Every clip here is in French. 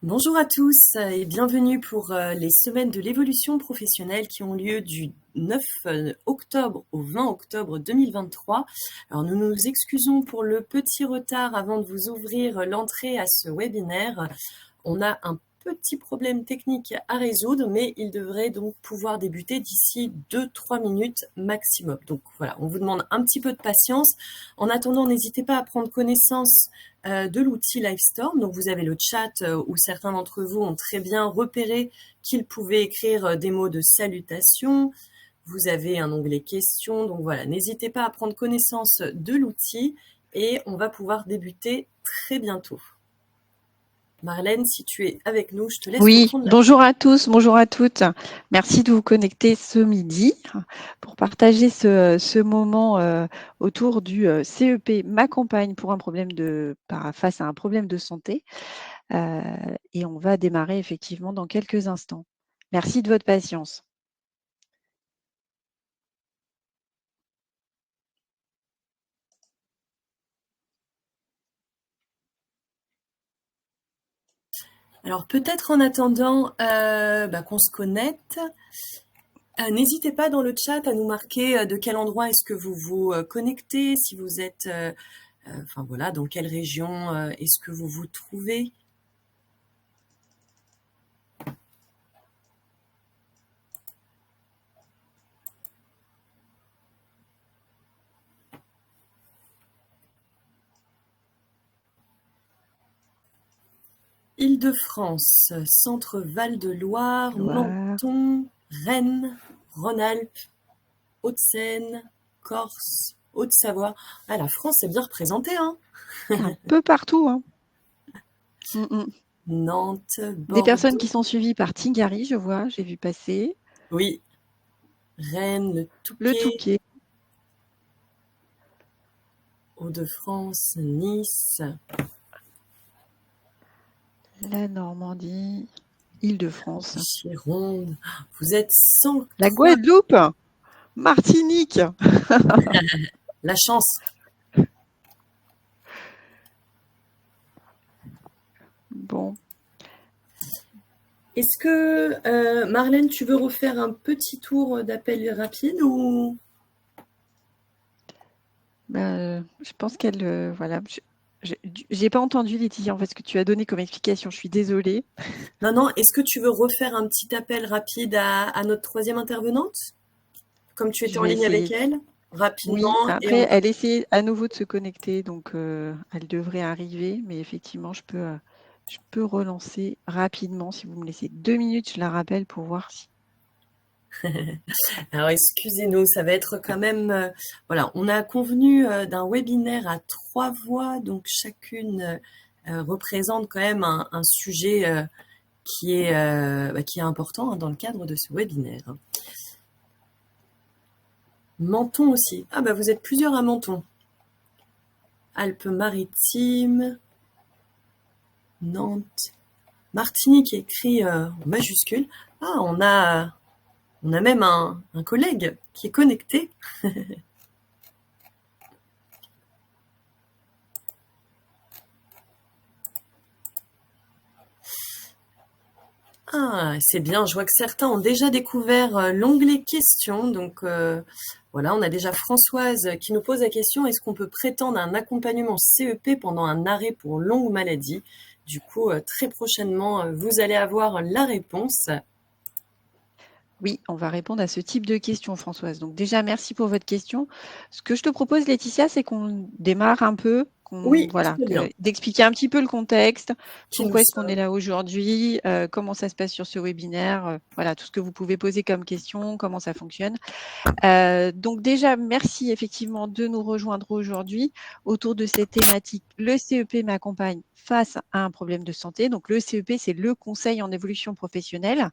Bonjour à tous et bienvenue pour les semaines de l'évolution professionnelle qui ont lieu du 9 octobre au 20 octobre 2023. Alors nous nous excusons pour le petit retard avant de vous ouvrir l'entrée à ce webinaire. On a un petit problème technique à résoudre, mais il devrait donc pouvoir débuter d'ici 2-3 minutes maximum. Donc voilà, on vous demande un petit peu de patience. En attendant, n'hésitez pas à prendre connaissance de l'outil Livestorm. Donc vous avez le chat où certains d'entre vous ont très bien repéré qu'ils pouvaient écrire des mots de salutation. Vous avez un onglet questions. Donc voilà, n'hésitez pas à prendre connaissance de l'outil et on va pouvoir débuter très bientôt. Marlène, si tu es avec nous, je te laisse Oui, reprendre la bonjour à tous, bonjour à toutes. Merci de vous connecter ce midi pour partager ce moment autour du CEP m'accompagne pour un problème face à un problème de santé. Et on va démarrer effectivement dans quelques instants. Merci de votre patience. Alors peut-être en attendant qu'on se connecte, n'hésitez pas dans le chat à nous marquer de quel endroit est-ce que vous vous connectez, si vous êtes, dans quelle région est-ce que vous vous trouvez. Île-de-France, Centre Val-de-Loire, Menton, Rennes, Rhône-Alpes, Hauts-de-Seine, Corse, Haute-Savoie. Ah, la France est bien représentée, hein. Un peu partout. Hein. Nantes, Des personnes qui Bordeaux. sont suivies par Tingari, je vois, j'ai vu passer. Oui. Rennes, le Le Touquet. Touquet. Hauts-de-France, Nice. La Normandie, Île-de-France. Gironde. Vous êtes 103. La Guadeloupe, Martinique. La chance. Bon. Est-ce que, Marlène, tu veux refaire un petit tour d'appel rapide ou... Je pense qu'elle, voilà. J'ai pas entendu, Laetitia, en fait, ce que tu as donné comme explication. Je suis désolée. Non, est-ce que tu veux refaire un petit appel rapide à notre troisième intervenante? Comme tu étais Je en vais ligne avec essayer. elle, rapidement, Oui, et on après, va... elle essaie à nouveau de se connecter, donc elle devrait arriver. Mais effectivement, je peux relancer rapidement. Si vous me laissez 2 minutes, je la rappelle pour voir si. Alors, excusez-nous, ça va être quand même... voilà, on a convenu d'un webinaire à 3 voix, donc chacune représente quand même un sujet qui est important hein, dans le cadre de ce webinaire. Menton aussi. Ah bah vous êtes plusieurs à Menton. Alpes-Maritimes, Nantes, Martinique écrit en majuscule. Ah, on a même un collègue qui est connecté. Ah, c'est bien, je vois que certains ont déjà découvert l'onglet questions. Donc voilà, on a déjà Françoise qui nous pose la question, est-ce qu'on peut prétendre à un accompagnement CEP pendant un arrêt pour longue maladie? Du coup, très prochainement, vous allez avoir la réponse. Oui, on va répondre à ce type de questions, Françoise. Donc déjà, merci pour votre question. Ce que je te propose, Laetitia, c'est qu'on démarre un peu, Oui, très bien. d'expliquer un petit peu le contexte, Qui nous pourquoi est-ce qu'on est sommes. là aujourd'hui, comment ça se passe sur ce webinaire, voilà, tout ce que vous pouvez poser comme question, comment ça fonctionne. Donc déjà, merci effectivement de nous rejoindre aujourd'hui autour de cette thématique. Le CEP m'accompagne face à un problème de santé. Donc le CEP, c'est le Conseil en évolution professionnelle.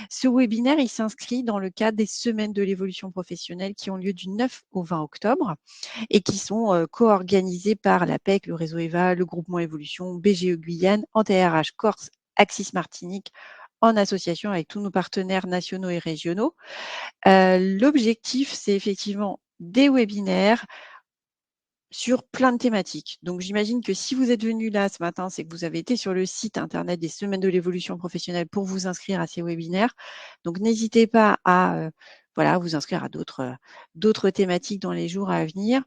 Ce webinaire, il s'inscrit dans le cadre des semaines de l'évolution professionnelle qui ont lieu du 9 au 20 octobre et qui sont co-organisées par l'APEC, le réseau EVA, le groupement Évolution, BGE Guyane, AntiRH Corse, Axis Martinique, en association avec tous nos partenaires nationaux et régionaux. L'objectif, c'est effectivement des webinaires sur plein de thématiques. Donc, j'imagine que si vous êtes venu là ce matin, c'est que vous avez été sur le site internet des Semaines de l'évolution professionnelle pour vous inscrire à ces webinaires. Donc, n'hésitez pas à vous inscrire à d'autres thématiques dans les jours à venir.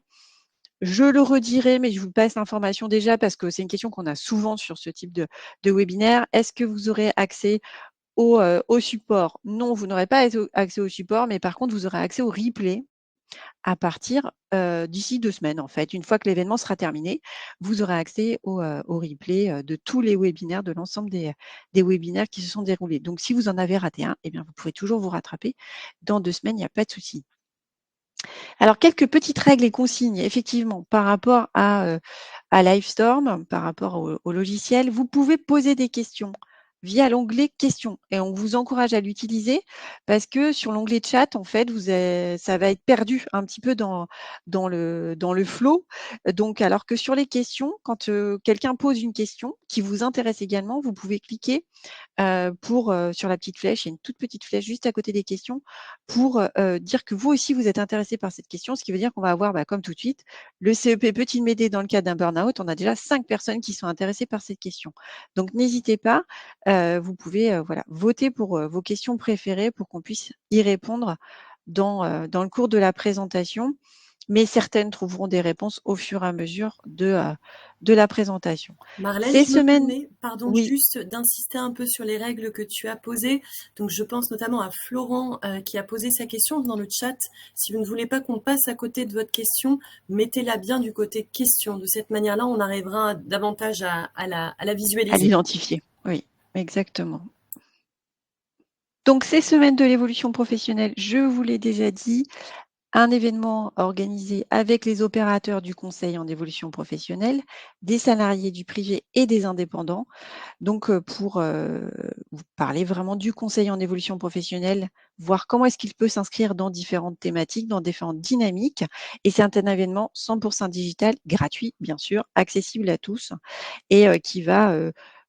Je le redirai, mais je vous passe l'information déjà parce que c'est une question qu'on a souvent sur ce type de webinaire. Est-ce que vous aurez accès au support? Non, vous n'aurez pas accès au support, mais par contre, vous aurez accès au replay à partir d'ici 2 semaines, en fait. Une fois que l'événement sera terminé, vous aurez accès au replay de tous les webinaires, de l'ensemble des webinaires qui se sont déroulés. Donc, si vous en avez raté un, eh bien, vous pouvez toujours vous rattraper. Dans 2 semaines, il n'y a pas de souci. Alors, quelques petites règles et consignes, effectivement, par rapport à Livestorm, par rapport au logiciel. Vous pouvez poser des questions via l'onglet questions et on vous encourage à l'utiliser parce que sur l'onglet chat, en fait, ça va être perdu un petit peu dans le flow. Donc, alors que sur les questions, quand quelqu'un pose une question qui vous intéresse également, vous pouvez cliquer sur la petite flèche, il y a une toute petite flèche juste à côté des questions pour dire que vous aussi vous êtes intéressé par cette question, ce qui veut dire qu'on va avoir, comme tout de suite, le CEP peut-il m'aider dans le cas d'un burn-out? On a déjà 5 personnes qui sont intéressées par cette question. Donc n'hésitez pas, vous pouvez voter pour vos questions préférées pour qu'on puisse y répondre dans le cours de la présentation. Mais certaines trouveront des réponses au fur et à mesure de la présentation. Marlène, Ces je me semaines, permets, pardon, oui. juste d'insister un peu sur les règles que tu as posées. Donc, je pense notamment à Florent qui a posé sa question dans le chat. Si vous ne voulez pas qu'on passe à côté de votre question, mettez-la bien du côté question. De cette manière-là, on arrivera davantage à la visualiser. À l'identifier, oui, exactement. Donc, ces semaines de l'évolution professionnelle, je vous l'ai déjà dit, un événement organisé avec les opérateurs du conseil en évolution professionnelle, des salariés du privé et des indépendants. Donc, pour vous parler vraiment du conseil en évolution professionnelle, voir comment est-ce qu'il peut s'inscrire dans différentes thématiques, dans différentes dynamiques. Et c'est un événement 100% digital, gratuit, bien sûr, accessible à tous et qui va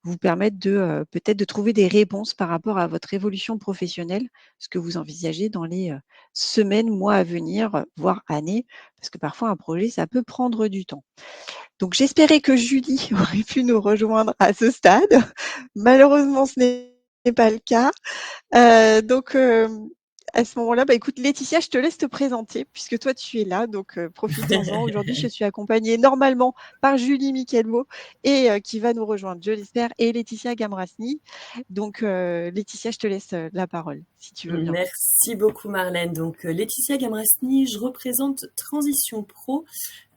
vous permettre de peut-être de trouver des réponses par rapport à votre évolution professionnelle, ce que vous envisagez dans les semaines, mois à venir, voire années, parce que parfois un projet, ça peut prendre du temps. Donc j'espérais que Julie aurait pu nous rejoindre à ce stade. Malheureusement, ce n'est pas le cas. Donc à ce moment-là, écoute Laetitia, je te laisse te présenter puisque toi tu es là, donc profitons-en. Aujourd'hui, je suis accompagnée normalement par Julie Michelmo et qui va nous rejoindre, je l'espère, et Laetitia Gamrasni. Donc Laetitia, je te laisse la parole si tu veux bien. Merci beaucoup Marlène. Donc Laetitia Gamrasni, je représente Transition Pro.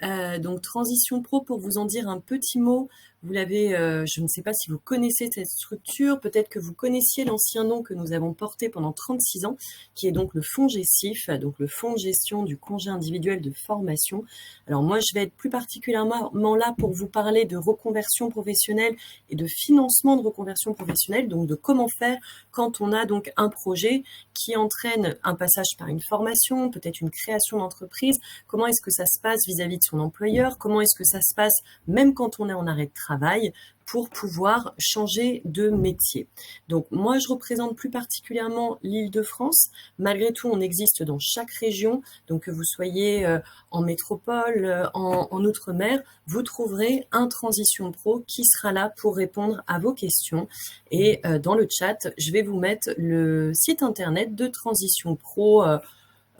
Donc Transition Pro, pour vous en dire un petit mot, vous l'avez, je ne sais pas si vous connaissez cette structure, peut-être que vous connaissiez l'ancien nom que nous avons porté pendant 36 ans, qui est donc le FONGESIF, donc le Fonds de gestion du congé individuel de formation. Alors moi, je vais être plus particulièrement là pour vous parler de reconversion professionnelle et de financement de reconversion professionnelle, donc de comment faire quand on a donc un projet qui entraîne un passage par une formation, peut-être une création d'entreprise. Comment est-ce que ça se passe vis-à-vis de son employeur? Comment est-ce que ça se passe même quand on est en arrêt de travail pour pouvoir changer de métier? Donc moi, je représente plus particulièrement l'Île-de-France. Malgré tout, on existe dans chaque région. Donc que vous soyez en métropole, en Outre-mer, vous trouverez un Transition Pro qui sera là pour répondre à vos questions. Et dans le chat, je vais vous mettre le site internet de Transition Pro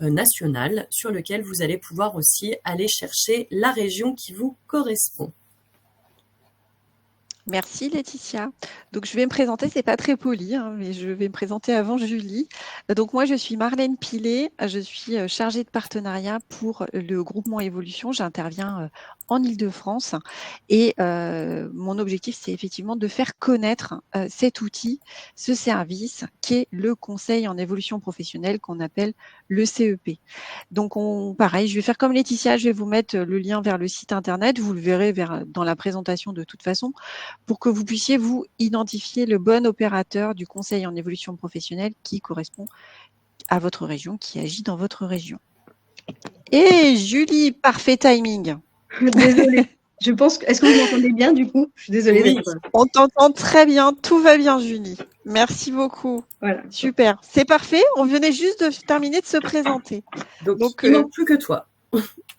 national sur lequel vous allez pouvoir aussi aller chercher la région qui vous correspond. Merci Laetitia. Donc je vais me présenter, c'est pas très poli, mais je vais me présenter avant Julie. Donc moi je suis Marlène Pilet, je suis chargée de partenariat pour le groupement Évolution. J'interviens en Île-de-France et mon objectif c'est effectivement de faire connaître cet outil, ce service qui est le conseil en évolution professionnelle qu'on appelle le CEP. Donc pareil, je vais faire comme Laetitia, je vais vous mettre le lien vers le site internet, vous le verrez dans la présentation de toute façon, pour que vous puissiez vous identifier le bon opérateur du conseil en évolution professionnelle qui correspond à votre région, qui agit dans votre région. Et Julie, parfait timing. Désolée. Je pense que... Est-ce que vous m'entendez bien du coup? Je suis désolée. Oui, on t'entend très bien. Tout va bien, Julie. Merci beaucoup. Voilà. Super. C'est parfait. On venait juste de terminer de se présenter. Donc il ne manque plus que toi.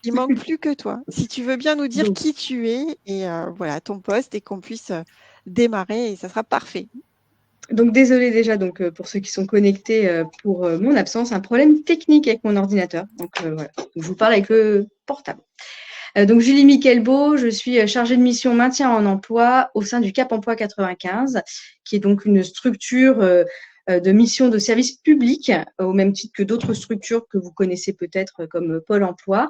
Il manque plus que toi. Si tu veux bien nous dire Donc, qui tu es et voilà ton poste et qu'on puisse démarrer, et ça sera parfait. donc désolée déjà pour ceux qui sont connectés pour mon absence, un problème technique avec mon ordinateur. Donc voilà, je vous parle avec le portable. Donc Julie Michelbeau, je suis chargée de mission maintien en emploi au sein du Cap Emploi 95, qui est donc une structure de mission de service public, au même titre que d'autres structures que vous connaissez peut-être comme Pôle Emploi,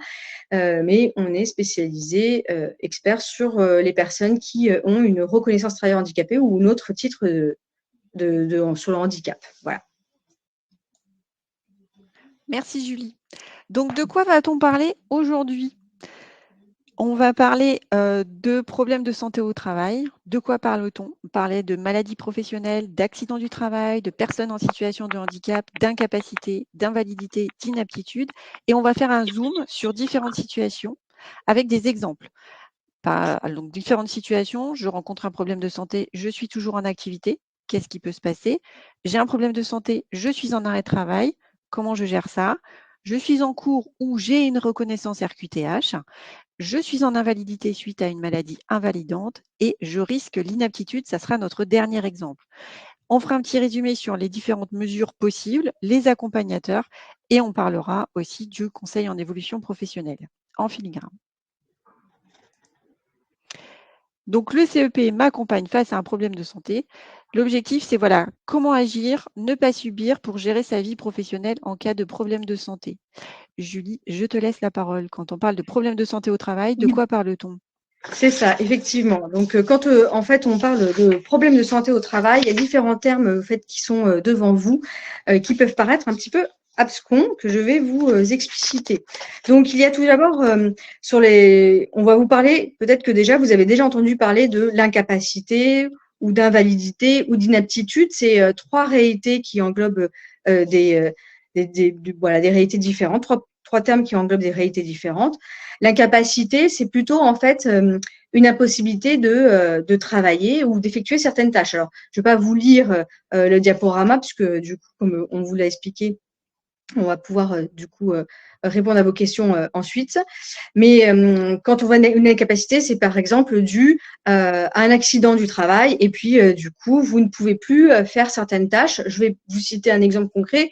mais on est spécialisé expert sur les personnes qui ont une reconnaissance travailleur handicapé ou un autre titre sur le handicap. Voilà. Merci Julie. Donc de quoi va-t-on parler aujourd'hui? On va parler de problèmes de santé au travail. De quoi parle-t-on? On parlait de maladies professionnelles, d'accidents du travail, de personnes en situation de handicap, d'incapacité, d'invalidité, d'inaptitude. Et on va faire un zoom sur différentes situations avec des exemples. Donc, différentes situations. Je rencontre un problème de santé, je suis toujours en activité. Qu'est-ce qui peut se passer? J'ai un problème de santé, je suis en arrêt de travail. Comment je gère ça? Je suis en cours ou j'ai une reconnaissance RQTH. Je suis en invalidité suite à une maladie invalidante et je risque l'inaptitude. Ça sera notre dernier exemple. On fera un petit résumé sur les différentes mesures possibles, les accompagnateurs et on parlera aussi du conseil en évolution professionnelle en filigrane. Donc, le CEP m'accompagne face à un problème de santé. L'objectif, c'est voilà, comment agir, ne pas subir pour gérer sa vie professionnelle en cas de problème de santé. Julie, je te laisse la parole. Quand on parle de problème de santé au travail, de quoi parle-t-on? C'est ça, effectivement. Donc, quand en fait on parle de problèmes de santé au travail, il y a différents termes en fait qui sont devant vous, qui peuvent paraître un petit peu abscons, que je vais vous expliciter. Donc, il y a tout d'abord on va vous parler, peut-être que déjà vous avez déjà entendu parler de l'incapacité ou d'invalidité ou d'inaptitude. C'est trois réalités qui englobent voilà, des réalités différentes, trois termes qui englobent des réalités différentes. L'incapacité, c'est plutôt en fait une impossibilité de travailler ou d'effectuer certaines tâches. Alors, je ne vais pas vous lire le diaporama puisque du coup, comme on vous l'a expliqué, on va pouvoir du coup répondre à vos questions ensuite. Mais quand on voit une incapacité, c'est par exemple dû à un accident du travail et puis du coup, vous ne pouvez plus faire certaines tâches. Je vais vous citer un exemple concret.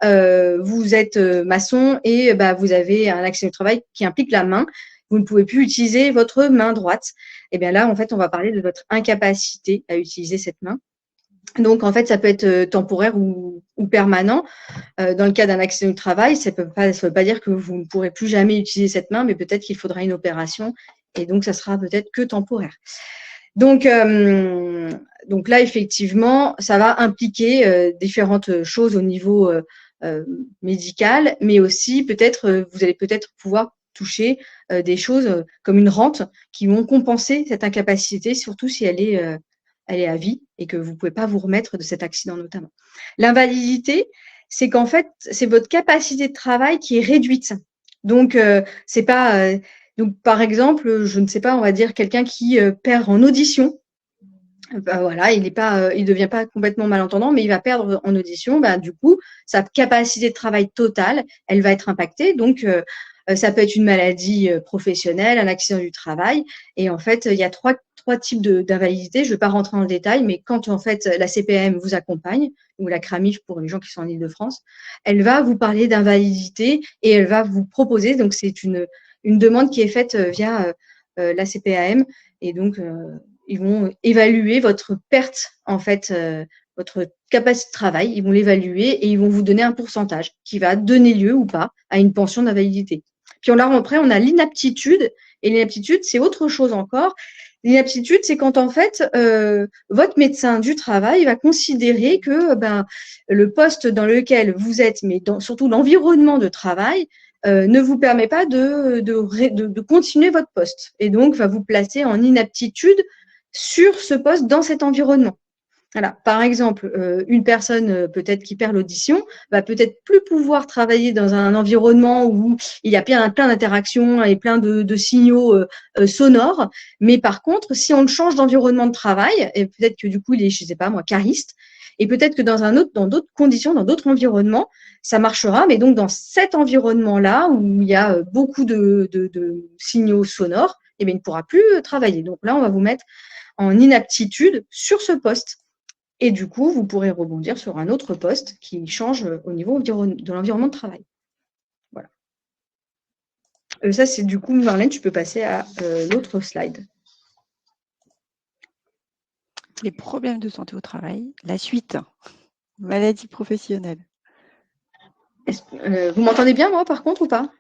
Vous êtes maçon et vous avez un accident du travail qui implique la main. Vous ne pouvez plus utiliser votre main droite. Et bien là, en fait, on va parler de votre incapacité à utiliser cette main. Donc, en fait, ça peut être temporaire ou permanent. Dans le cas d'un accident du travail, ça ne veut pas dire que vous ne pourrez plus jamais utiliser cette main, mais peut-être qu'il faudra une opération et donc ça sera peut-être que temporaire. Donc là, effectivement, ça va impliquer différentes choses au niveau médical, mais aussi peut-être vous allez peut-être pouvoir toucher des choses comme une rente qui vont compenser cette incapacité, surtout si elle est à vie et que vous ne pouvez pas vous remettre de cet accident notamment. L'invalidité, c'est qu'en fait, c'est votre capacité de travail qui est réduite. Donc, c'est pas. Donc, par exemple, je ne sais pas, on va dire quelqu'un qui perd en audition. Voilà, il devient pas complètement malentendant, mais il va perdre en audition. Du coup, sa capacité de travail totale, elle va être impactée. Donc, ça peut être une maladie professionnelle, un accident du travail. Et en fait, il y a trois types d'invalidité. Je ne vais pas rentrer dans le détail, mais quand en fait la CPAM vous accompagne, ou la CRAMIF pour les gens qui sont en Île-de-France, elle va vous parler d'invalidité et elle va vous proposer. Donc, c'est une demande qui est faite via la CPAM. Et donc, ils vont évaluer votre perte, en fait, votre capacité de travail. Ils vont l'évaluer et ils vont vous donner un pourcentage qui va donner lieu ou pas à une pension d'invalidité. Puis après, on a l'inaptitude. Et l'inaptitude, c'est autre chose encore. L'inaptitude, c'est quand en fait, votre médecin du travail va considérer que le poste dans lequel vous êtes, mais surtout l'environnement de travail, ne vous permet pas de continuer votre poste. Et donc, va vous placer en inaptitude sur ce poste dans cet environnement. Voilà. Par exemple, une personne peut-être qui perd l'audition va peut-être plus pouvoir travailler dans un environnement où il y a plein d'interactions et plein de signaux sonores. Mais par contre, si on le change d'environnement de travail, et peut-être que du coup il est, je sais pas moi, cariste, Et peut-être que dans d'autres conditions, dans d'autres environnements, ça marchera. Mais donc, dans cet environnement-là, où il y a beaucoup de signaux sonores, eh bien, il ne pourra plus travailler. Donc là, on va vous mettre en inaptitude sur ce poste. Et du coup, vous pourrez rebondir sur un autre poste qui change au niveau de l'environnement de travail. Voilà. Ça, c'est du coup, Marlène, tu peux passer à l'autre slide. Les problèmes de santé au travail, la suite, maladie professionnelle. Vous m'entendez bien, moi, par contre, ou pas?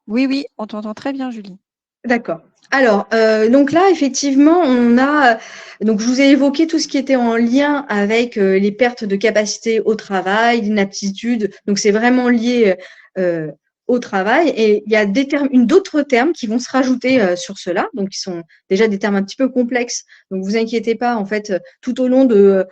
Oui, oui, on t'entend très bien, Julie. D'accord. Alors, donc là, effectivement, on a, donc je vous ai évoqué tout ce qui était en lien avec les pertes de capacité au travail, l'inaptitude. Donc, c'est vraiment lié au travail. Et il y a d'autres termes qui vont se rajouter sur cela. Donc, qui sont déjà des termes un petit peu complexes. Donc, vous inquiétez pas, en fait, tout au long de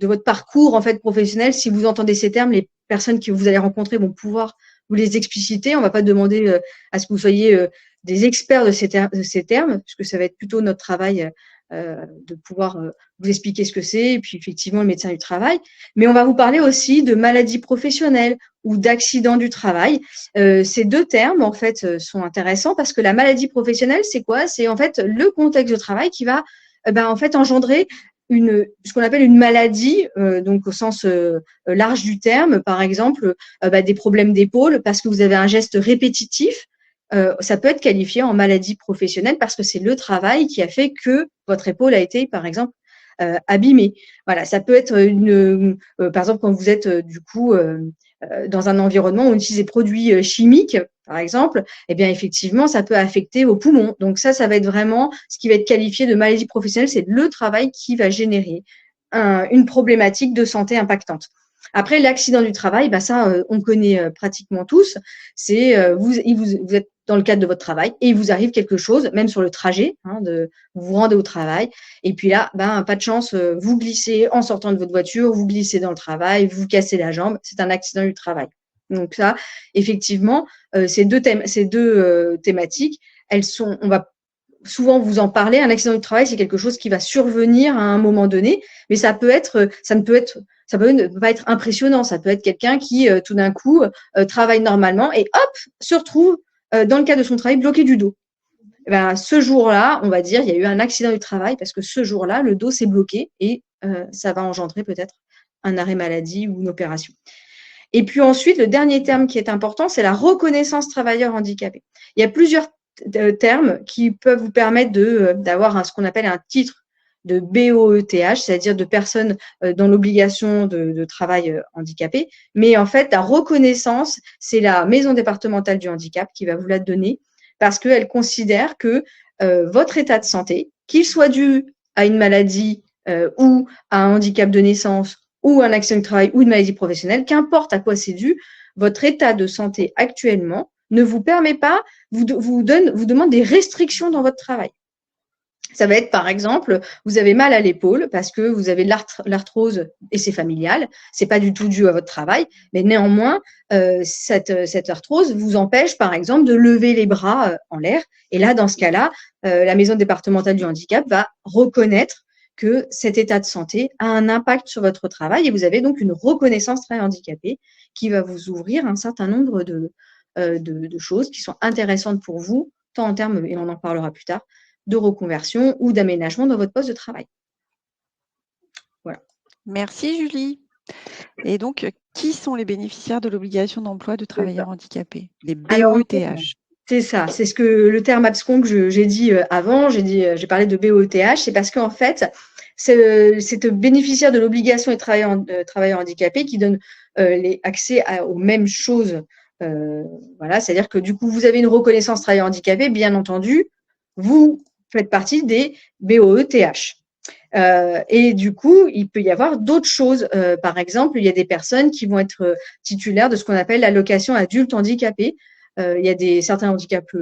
votre parcours en fait professionnel, si vous entendez ces termes, les personnes que vous allez rencontrer vont pouvoir vous les expliciter. On va pas demander à ce que vous soyez des experts de ces termes, puisque ça va être plutôt notre travail de pouvoir vous expliquer ce que c'est, et puis effectivement le médecin du travail. Mais on va vous parler aussi de maladies professionnelles ou d'accidents du travail. Ces deux termes, en fait, sont intéressants parce que la maladie professionnelle, c'est quoi? C'est en fait le contexte de travail qui va en fait engendrer ce qu'on appelle une maladie, donc au sens large du terme, par exemple des problèmes d'épaule parce que vous avez un geste répétitif. Ça peut être qualifié en maladie professionnelle parce que c'est le travail qui a fait que votre épaule a été, par exemple, abîmée. Voilà, ça peut être par exemple, quand vous êtes dans un environnement où on utilise des produits chimiques, par exemple, eh bien effectivement, ça peut affecter vos poumons. Donc ça va être vraiment ce qui va être qualifié de maladie professionnelle, c'est le travail qui va générer une problématique de santé impactante. Après, l'accident du travail, ça, on connaît pratiquement tous. C'est vous êtes dans le cadre de votre travail et il vous arrive quelque chose, même sur le trajet, vous vous rendez au travail. Et puis là, pas de chance, vous glissez en sortant de votre voiture, vous glissez dans le travail, vous cassez la jambe. C'est un accident du travail. Donc ça, effectivement, ces deux thématiques, on va souvent vous en parler. Un accident du travail, c'est quelque chose qui va survenir à un moment donné, mais ça peut pas être impressionnant. Ça peut être quelqu'un qui, tout d'un coup, travaille normalement et hop, se retrouve dans le cadre de son travail bloqué du dos. Ce jour-là, on va dire, il y a eu un accident du travail parce que ce jour-là, le dos s'est bloqué et ça va engendrer peut-être un arrêt maladie ou une opération. Et puis ensuite, le dernier terme qui est important, c'est la reconnaissance travailleur handicapé. Il y a plusieurs termes qui peuvent vous permettre d'avoir ce qu'on appelle un titre de BOETH, c'est-à-dire de personnes dans l'obligation de travail handicapé. Mais en fait, la reconnaissance, c'est la maison départementale du handicap qui va vous la donner parce qu'elle considère que votre état de santé, qu'il soit dû à une maladie ou à un handicap de naissance ou un accident de travail ou une maladie professionnelle, qu'importe à quoi c'est dû, votre état de santé actuellement ne vous permet pas, vous demande des restrictions dans votre travail. Ça va être, par exemple, vous avez mal à l'épaule parce que vous avez de l'arthrose et c'est familial. C'est pas du tout dû à votre travail, mais néanmoins, cette arthrose vous empêche, par exemple, de lever les bras en l'air. Et là, dans ce cas-là, la maison départementale du handicap va reconnaître que cet état de santé a un impact sur votre travail et vous avez donc une reconnaissance travail handicapé qui va vous ouvrir un certain nombre de choses qui sont intéressantes pour vous, tant en termes, et on en parlera plus tard, de reconversion ou d'aménagement dans votre poste de travail. Voilà. Merci Julie. Et donc, qui sont les bénéficiaires de l'obligation d'emploi de travailleurs handicapés? Les BOETH. C'est ça, c'est le terme abscon que j'ai dit avant, j'ai parlé de BOETH, c'est parce qu'en fait, c'est bénéficiaire de l'obligation de travailleurs handicapés qui donne accès aux mêmes choses. Voilà, c'est-à-dire que du coup, vous avez une reconnaissance travailleur handicapé, bien entendu, vous faites partie des BOETH. Et du coup, il peut y avoir d'autres choses. Par exemple, il y a des personnes qui vont être titulaires de ce qu'on appelle l'allocation adulte handicapé. Il y a certains handicaps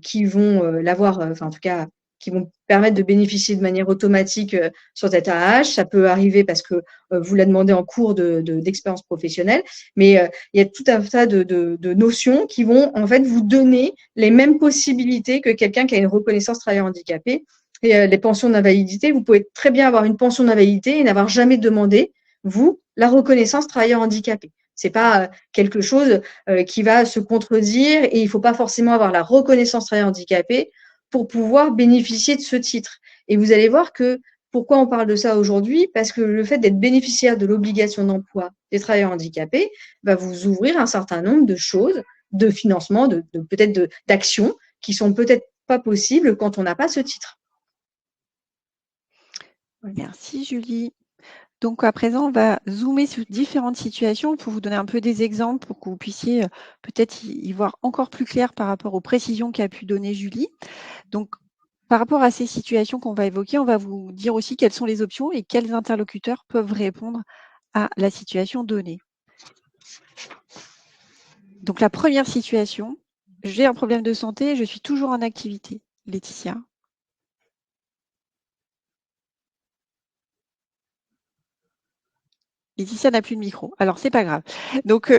qui vont l'avoir, en tout cas, qui vont permettre de bénéficier de manière automatique sur cette AAH. Ça peut arriver parce que vous la demandez en cours d'expérience professionnelle, mais il y a tout un tas de notions qui vont en fait vous donner les mêmes possibilités que quelqu'un qui a une reconnaissance travailleur handicapé Et les pensions d'invalidité, vous pouvez très bien avoir une pension d'invalidité et n'avoir jamais demandé, vous, la reconnaissance travailleur handicapé. C'est pas quelque chose qui va se contredire et il faut pas forcément avoir la reconnaissance travailleur handicapé pour pouvoir bénéficier de ce titre. Et vous allez voir que pourquoi on parle de ça aujourd'hui? Parce que le fait d'être bénéficiaire de l'obligation d'emploi des travailleurs handicapés va vous ouvrir un certain nombre de choses, de financement, peut-être d'actions qui sont peut-être pas possibles quand on n'a pas ce titre. Merci Julie. Donc à présent, on va zoomer sur différentes situations pour vous donner un peu des exemples pour que vous puissiez peut-être y voir encore plus clair par rapport aux précisions qu'a pu donner Julie. Donc par rapport à ces situations qu'on va évoquer, on va vous dire aussi quelles sont les options et quels interlocuteurs peuvent répondre à la situation donnée. Donc la première situation, j'ai un problème de santé, je suis toujours en activité. Laetitia. Laetitia n'a plus de micro. Alors, c'est pas grave. Donc,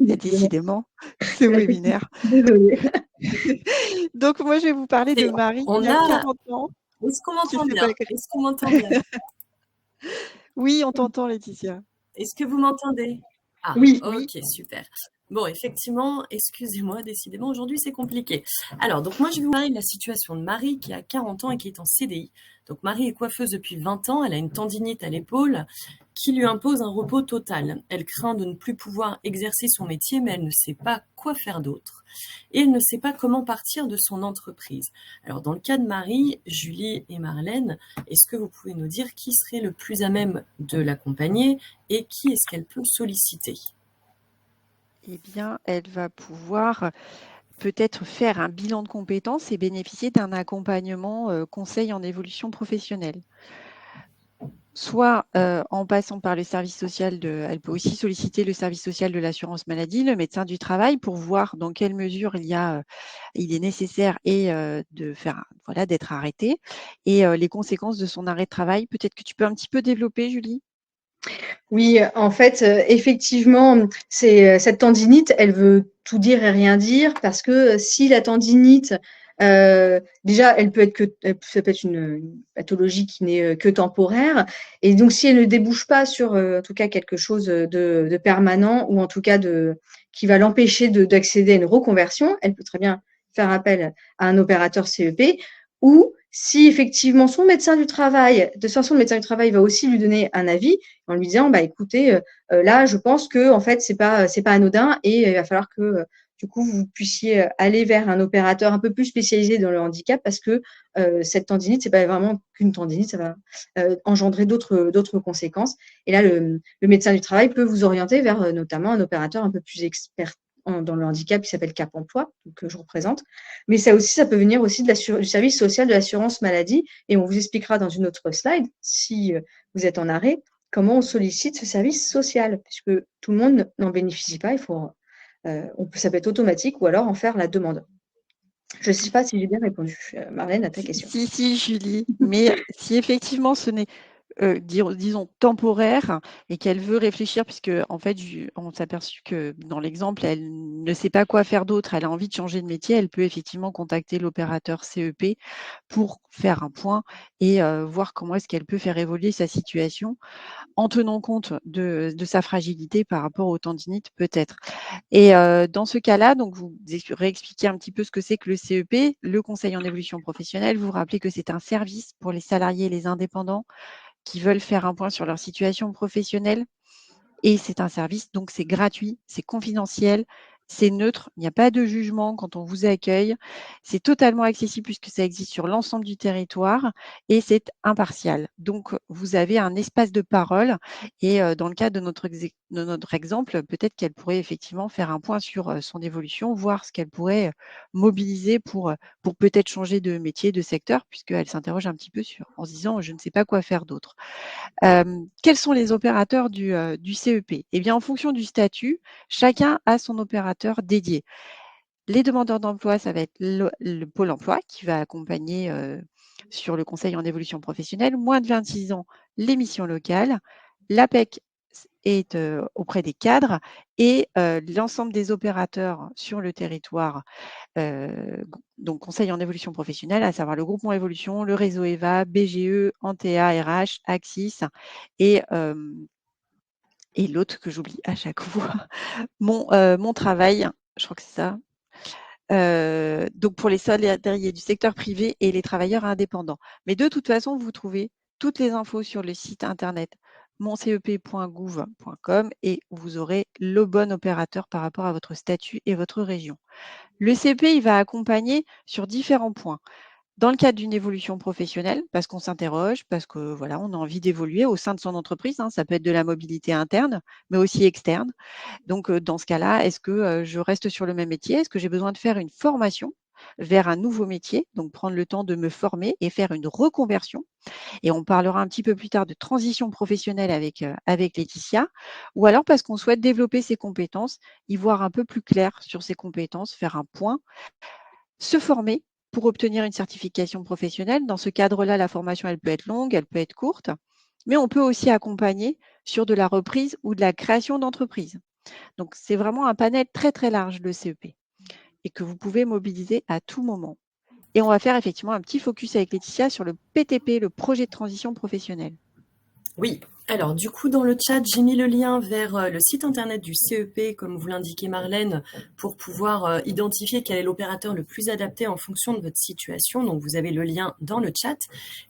décidément, ce webinaire. Désolée. Donc, moi, je vais vous parler de Marie qui a 40 ans. Est-ce qu'on m'entend bien? Est-ce qu'on m'entend bien? Oui, on t'entend, Laetitia. Est-ce que vous m'entendez? Ah, oui. Ok, super. Bon, effectivement, excusez-moi, décidément, aujourd'hui, c'est compliqué. Alors, donc moi, je vais vous parler de la situation de Marie qui a 40 ans et qui est en CDI. Donc, Marie est coiffeuse depuis 20 ans. Elle a une tendinite à l'épaule qui lui impose un repos total. Elle craint de ne plus pouvoir exercer son métier, mais elle ne sait pas quoi faire d'autre. Et elle ne sait pas comment partir de son entreprise. Alors, dans le cas de Marie, Julie et Marlène, est-ce que vous pouvez nous dire qui serait le plus à même de l'accompagner et qui est-ce qu'elle peut solliciter? Eh bien, elle va pouvoir peut-être faire un bilan de compétences et bénéficier d'un accompagnement conseil en évolution professionnelle. Soit en passant par le service social elle peut aussi solliciter le service social de l'assurance maladie, le médecin du travail, pour voir dans quelle mesure il est nécessaire d'être arrêté et les conséquences de son arrêt de travail. Peut-être que tu peux un petit peu développer, Julie? Oui, en fait, effectivement, cette tendinite, elle veut tout dire et rien dire parce que si la tendinite, déjà, ça peut être une pathologie qui n'est que temporaire. Et donc, si elle ne débouche pas sur, en tout cas, quelque chose de permanent ou en tout cas qui va l'empêcher d'accéder à une reconversion, elle peut très bien faire appel à un opérateur CEP ou si effectivement son médecin du travail, de toute façon, le médecin du travail va aussi lui donner un avis en lui disant, bah écoutez, là, je pense que en fait, c'est pas anodin et il va falloir que du coup, vous puissiez aller vers un opérateur un peu plus spécialisé dans le handicap parce que cette tendinite, c'est pas vraiment qu'une tendinite, ça va engendrer d'autres conséquences. Et là, le médecin du travail peut vous orienter vers notamment un opérateur un peu plus expert dans le handicap qui s'appelle Cap Emploi, que je représente. Mais ça aussi, ça peut venir aussi du service social de l'assurance maladie. Et on vous expliquera dans une autre slide, si vous êtes en arrêt, comment on sollicite ce service social, puisque tout le monde n'en bénéficie pas. Ça peut être automatique ou alors en faire la demande. Je ne sais pas si j'ai bien répondu, Marlène, à ta question. Si, Julie. Mais si effectivement ce n'est disons temporaire et qu'elle veut réfléchir puisque en fait on s'est aperçu que dans l'exemple elle ne sait pas quoi faire d'autre, elle a envie de changer de métier, elle peut effectivement contacter l'opérateur CEP pour faire un point et voir comment est-ce qu'elle peut faire évoluer sa situation en tenant compte de sa fragilité par rapport aux tendinites peut-être. Et dans ce cas-là, donc vous réexpliquez un petit peu ce que c'est que le CEP, le conseil en évolution professionnelle. Vous rappelez que c'est un service pour les salariés et les indépendants qui veulent faire un point sur leur situation professionnelle. Et c'est un service, donc c'est gratuit, c'est confidentiel, c'est neutre, il n'y a pas de jugement quand on vous accueille. C'est totalement accessible puisque ça existe sur l'ensemble du territoire et c'est impartial. Donc, vous avez un espace de parole et dans le cas de notre exemple, peut-être qu'elle pourrait effectivement faire un point sur son évolution, voir ce qu'elle pourrait mobiliser pour peut-être changer de métier, de secteur, puisqu'elle s'interroge un petit peu en se disant « je ne sais pas quoi faire d'autre ». Quels sont les opérateurs du CEP? Eh bien, en fonction du statut, chacun a son opérateur dédié. Les demandeurs d'emploi, ça va être le Pôle emploi qui va accompagner sur le conseil en évolution professionnelle. Moins de 26 ans, les missions locales. L'APEC, est auprès des cadres et l'ensemble des opérateurs sur le territoire, donc conseil en évolution professionnelle, à savoir le groupement Évolution, le réseau EVA, BGE, Antea RH, Axis et l'autre que j'oublie à chaque fois, mon travail, je crois que c'est ça. Donc pour les salariés du secteur privé et les travailleurs indépendants. Mais de toute façon, vous trouvez toutes les infos sur le site internet moncep.gouv.com et vous aurez le bon opérateur par rapport à votre statut et votre région. Le CEP, il va accompagner sur différents points. Dans le cadre d'une évolution professionnelle, parce qu'on s'interroge, parce que voilà, on a envie d'évoluer au sein de son entreprise, ça peut être de la mobilité interne, mais aussi externe. Donc, dans ce cas-là, est-ce que je reste sur le même métier? Est-ce que j'ai besoin de faire une formation vers un nouveau métier? Donc, prendre le temps de me former et faire une reconversion. Et on parlera un petit peu plus tard de transition professionnelle avec Laetitia. Ou alors parce qu'on souhaite développer ses compétences, y voir un peu plus clair sur ses compétences, faire un point, se former pour obtenir une certification professionnelle. Dans ce cadre-là, la formation, elle peut être longue, elle peut être courte, mais on peut aussi accompagner sur de la reprise ou de la création d'entreprise. Donc, c'est vraiment un panel très, très large, le CEP, et que vous pouvez mobiliser à tout moment. Et on va faire effectivement un petit focus avec Laetitia sur le PTP, le projet de transition professionnelle. Oui, alors du coup dans le chat, j'ai mis le lien vers le site internet du CEP, comme vous l'indiquez Marlène, pour pouvoir identifier quel est l'opérateur le plus adapté en fonction de votre situation. Donc vous avez le lien dans le chat.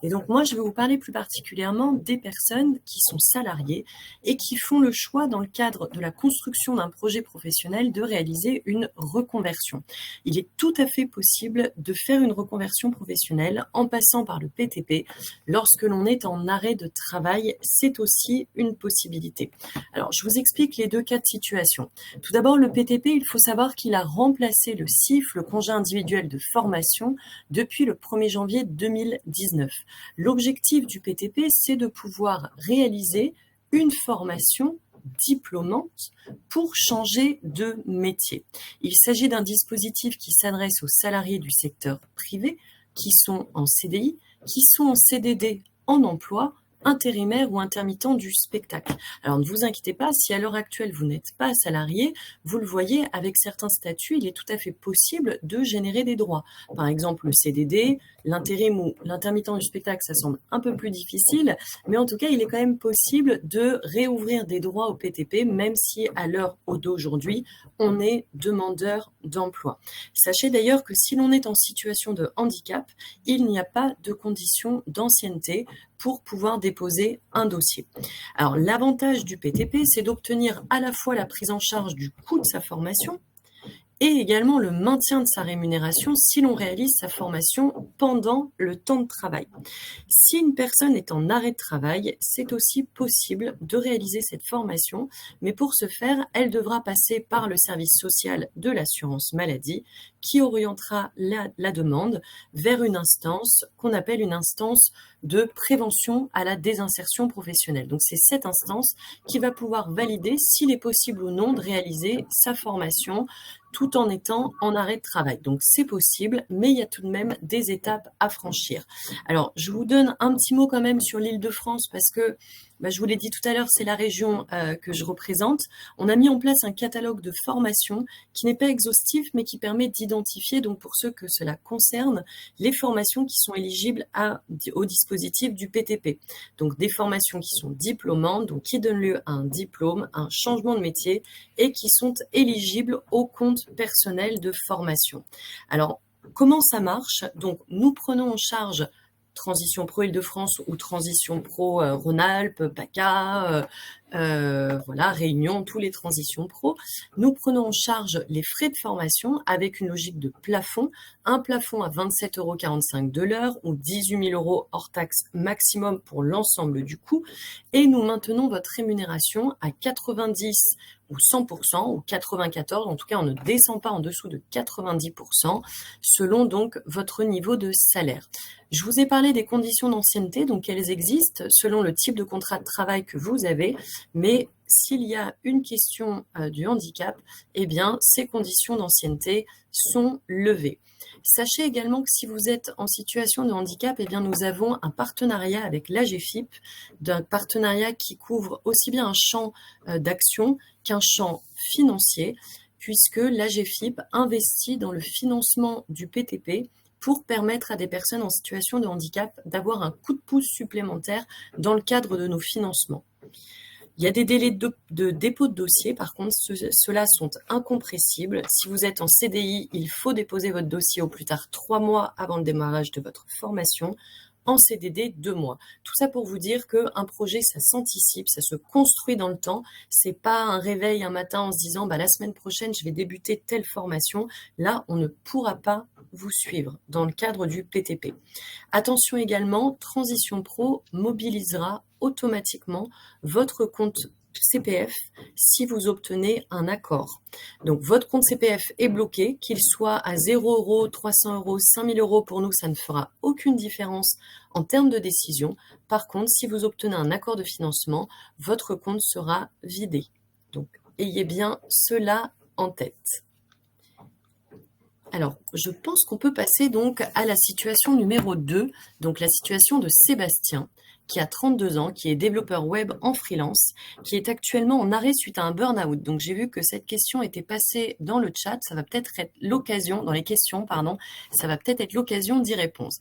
Et donc moi, je vais vous parler plus particulièrement des personnes qui sont salariées et qui font le choix dans le cadre de la construction d'un projet professionnel de réaliser une reconversion. Il est tout à fait possible de faire une reconversion professionnelle en passant par le PTP lorsque l'on est en arrêt de travail. C'est aussi une possibilité. Alors, je vous explique les deux cas de situation. Tout d'abord, le PTP, il faut savoir qu'il a remplacé le CIF, le congé individuel de formation, depuis le 1er janvier 2019. L'objectif du PTP, c'est de pouvoir réaliser une formation diplômante pour changer de métier. Il s'agit d'un dispositif qui s'adresse aux salariés du secteur privé qui sont en CDI, qui sont en CDD en emploi, intérimaire ou intermittent du spectacle. Alors ne vous inquiétez pas, si à l'heure actuelle vous n'êtes pas salarié, vous le voyez, avec certains statuts, il est tout à fait possible de générer des droits. Par exemple, le CDD, l'intérim ou l'intermittent du spectacle, ça semble un peu plus difficile, mais en tout cas, il est quand même possible de réouvrir des droits au PTP, même si à l'heure d'aujourd'hui, on est demandeur d'emploi. Sachez d'ailleurs que si l'on est en situation de handicap, il n'y a pas de condition d'ancienneté pour pouvoir déposer un dossier. Alors, l'avantage du PTP, c'est d'obtenir à la fois la prise en charge du coût de sa formation et également le maintien de sa rémunération si l'on réalise sa formation pendant le temps de travail. Si une personne est en arrêt de travail, c'est aussi possible de réaliser cette formation, mais pour ce faire, elle devra passer par le service social de l'assurance maladie qui orientera la demande vers une instance qu'on appelle une instance de prévention à la désinsertion professionnelle. Donc c'est cette instance qui va pouvoir valider s'il est possible ou non de réaliser sa formation tout en étant en arrêt de travail. Donc c'est possible, mais il y a tout de même des étapes à franchir. Alors, je vous donne un petit mot quand même sur l'Île-de-France parce que, je vous l'ai dit tout à l'heure, c'est la région que je représente. On a mis en place un catalogue de formations qui n'est pas exhaustif, mais qui permet d'identifier, donc pour ceux que cela concerne, les formations qui sont éligibles au dispositif du PTP. Donc des formations qui sont diplômantes, donc qui donnent lieu à un diplôme, un changement de métier et qui sont éligibles au compte personnel de formation. Alors, comment ça marche? Donc, nous prenons en charge Transition Pro Île-de-France ou Transition Pro Rhône-Alpes, PACA, voilà, Réunion, tous les transitions pro. Nous prenons en charge les frais de formation avec une logique de plafond, un plafond à 27,45 € de l'heure ou 18 000 € hors taxe maximum pour l'ensemble du coût et nous maintenons votre rémunération à 90 ou 100% ou 94%, en tout cas on ne descend pas en dessous de 90% selon donc votre niveau de salaire. Je vous ai parlé des conditions d'ancienneté, donc elles existent selon le type de contrat de travail que vous avez, mais s'il y a une question du handicap, eh bien, ces conditions d'ancienneté sont levées. Sachez également que si vous êtes en situation de handicap, eh bien, nous avons un partenariat avec l'AGFIP, d'un partenariat qui couvre aussi bien un champ d'action qu'un champ financier, puisque l'AGFIP investit dans le financement du PTP pour permettre à des personnes en situation de handicap d'avoir un coup de pouce supplémentaire dans le cadre de nos financements. Il y a des délais de dépôt de dossier, par contre, ceux-là sont incompressibles. Si vous êtes en CDI, il faut déposer votre dossier au plus tard 3 mois avant le démarrage de votre formation. En CDD, 2 mois. Tout ça pour vous dire qu'un projet, ça s'anticipe, ça se construit dans le temps. C'est pas un réveil un matin en se disant la semaine prochaine, je vais débuter telle formation. Là, on ne pourra pas vous suivre dans le cadre du PTP. Attention également, Transition Pro mobilisera automatiquement votre compte CPF si vous obtenez un accord. Donc votre compte CPF est bloqué, qu'il soit à 0 €, 300 €, 5000 €, pour nous ça ne fera aucune différence en termes de décision. Par contre, si vous obtenez un accord de financement, votre compte sera vidé. Donc ayez bien cela en tête. Alors, je pense qu'on peut passer donc à la situation numéro 2, donc la situation de Sébastien, qui a 32 ans, qui est développeur web en freelance, qui est actuellement en arrêt suite à un burn-out. Donc, j'ai vu que cette question était passée dans le chat. Ça va peut-être être l'occasion, dans les questions, pardon, ça va peut-être être l'occasion d'y répondre.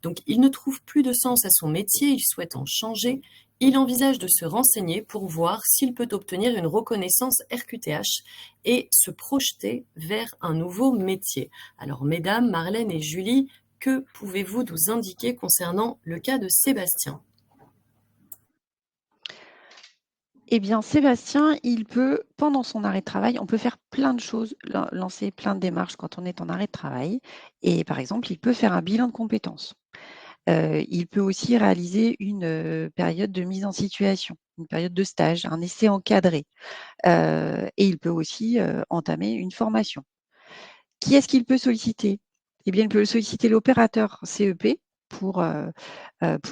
Donc, il ne trouve plus de sens à son métier, il souhaite en changer. Il envisage de se renseigner pour voir s'il peut obtenir une reconnaissance RQTH et se projeter vers un nouveau métier. Alors, mesdames, Marlène et Julie, que pouvez-vous nous indiquer concernant le cas de Sébastien ? Eh bien, Sébastien, il peut, pendant son arrêt de travail, on peut faire plein de choses, lancer plein de démarches quand on est en arrêt de travail. Et par exemple, il peut faire un bilan de compétences. Il peut aussi réaliser une période de mise en situation, une période de stage, un essai encadré. Et il peut aussi entamer une formation. Qui est-ce qu'il peut solliciter ? Eh bien, il peut solliciter l'opérateur CEP pour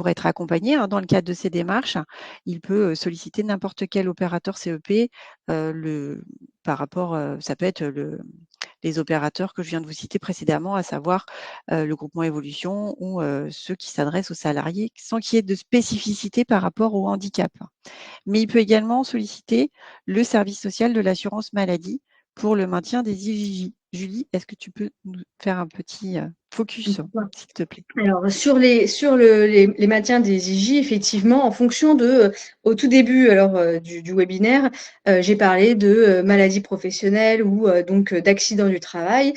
être accompagné dans le cadre de ces démarches. Il peut solliciter n'importe quel opérateur CEP par rapport, ça peut être les opérateurs que je viens de vous citer précédemment, à savoir le groupement Évolution ou ceux qui s'adressent aux salariés sans qu'il y ait de spécificité par rapport au handicap. Mais il peut également solliciter le service social de l'assurance maladie pour le maintien des IJJ. Julie, est-ce que tu peux nous faire un petit focus, s'il te plaît ? Alors, sur les maintiens des IJ, effectivement, en fonction au tout début du webinaire, j'ai parlé de maladies professionnelles ou donc d'accidents du travail.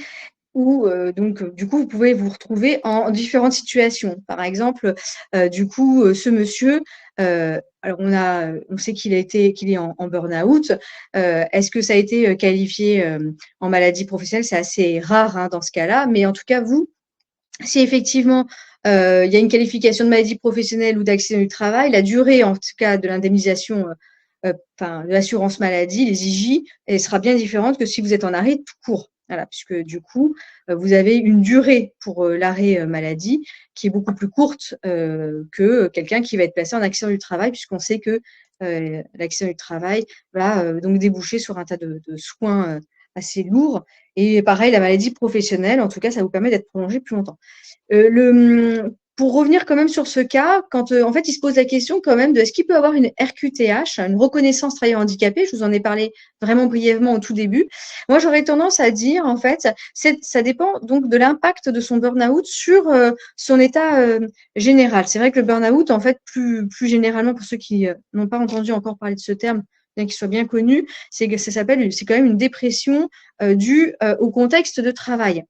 Où donc du coup, vous pouvez vous retrouver en différentes situations. Par exemple, ce monsieur, alors on sait qu'il est en burn-out. Est-ce que ça a été qualifié en maladie professionnelle? C'est assez rare dans ce cas-là, mais en tout cas, si effectivement il y a une qualification de maladie professionnelle ou d'accident du travail, la durée en tout cas de l'indemnisation, de l'assurance maladie, les IJ, elle sera bien différente que si vous êtes en arrêt tout court. Voilà, puisque du coup, vous avez une durée pour l'arrêt maladie qui est beaucoup plus courte que quelqu'un qui va être placé en accident du travail, puisqu'on sait que l'accident du travail va donc déboucher sur un tas de soins assez lourds. Et pareil, la maladie professionnelle, en tout cas, ça vous permet d'être prolongé plus longtemps. Pour revenir quand même sur ce cas, quand en fait il se pose la question quand même de est-ce qu'il peut avoir une RQTH, une reconnaissance travailleur handicapé. Je vous en ai parlé vraiment brièvement au tout début. Moi, j'aurais tendance à dire en fait, ça dépend donc de l'impact de son burn-out sur son état général. C'est vrai que le burn-out, en fait, plus généralement pour ceux qui n'ont pas entendu encore parler de ce terme, bien qu'il soit bien connu, c'est quand même une dépression due au contexte de travail.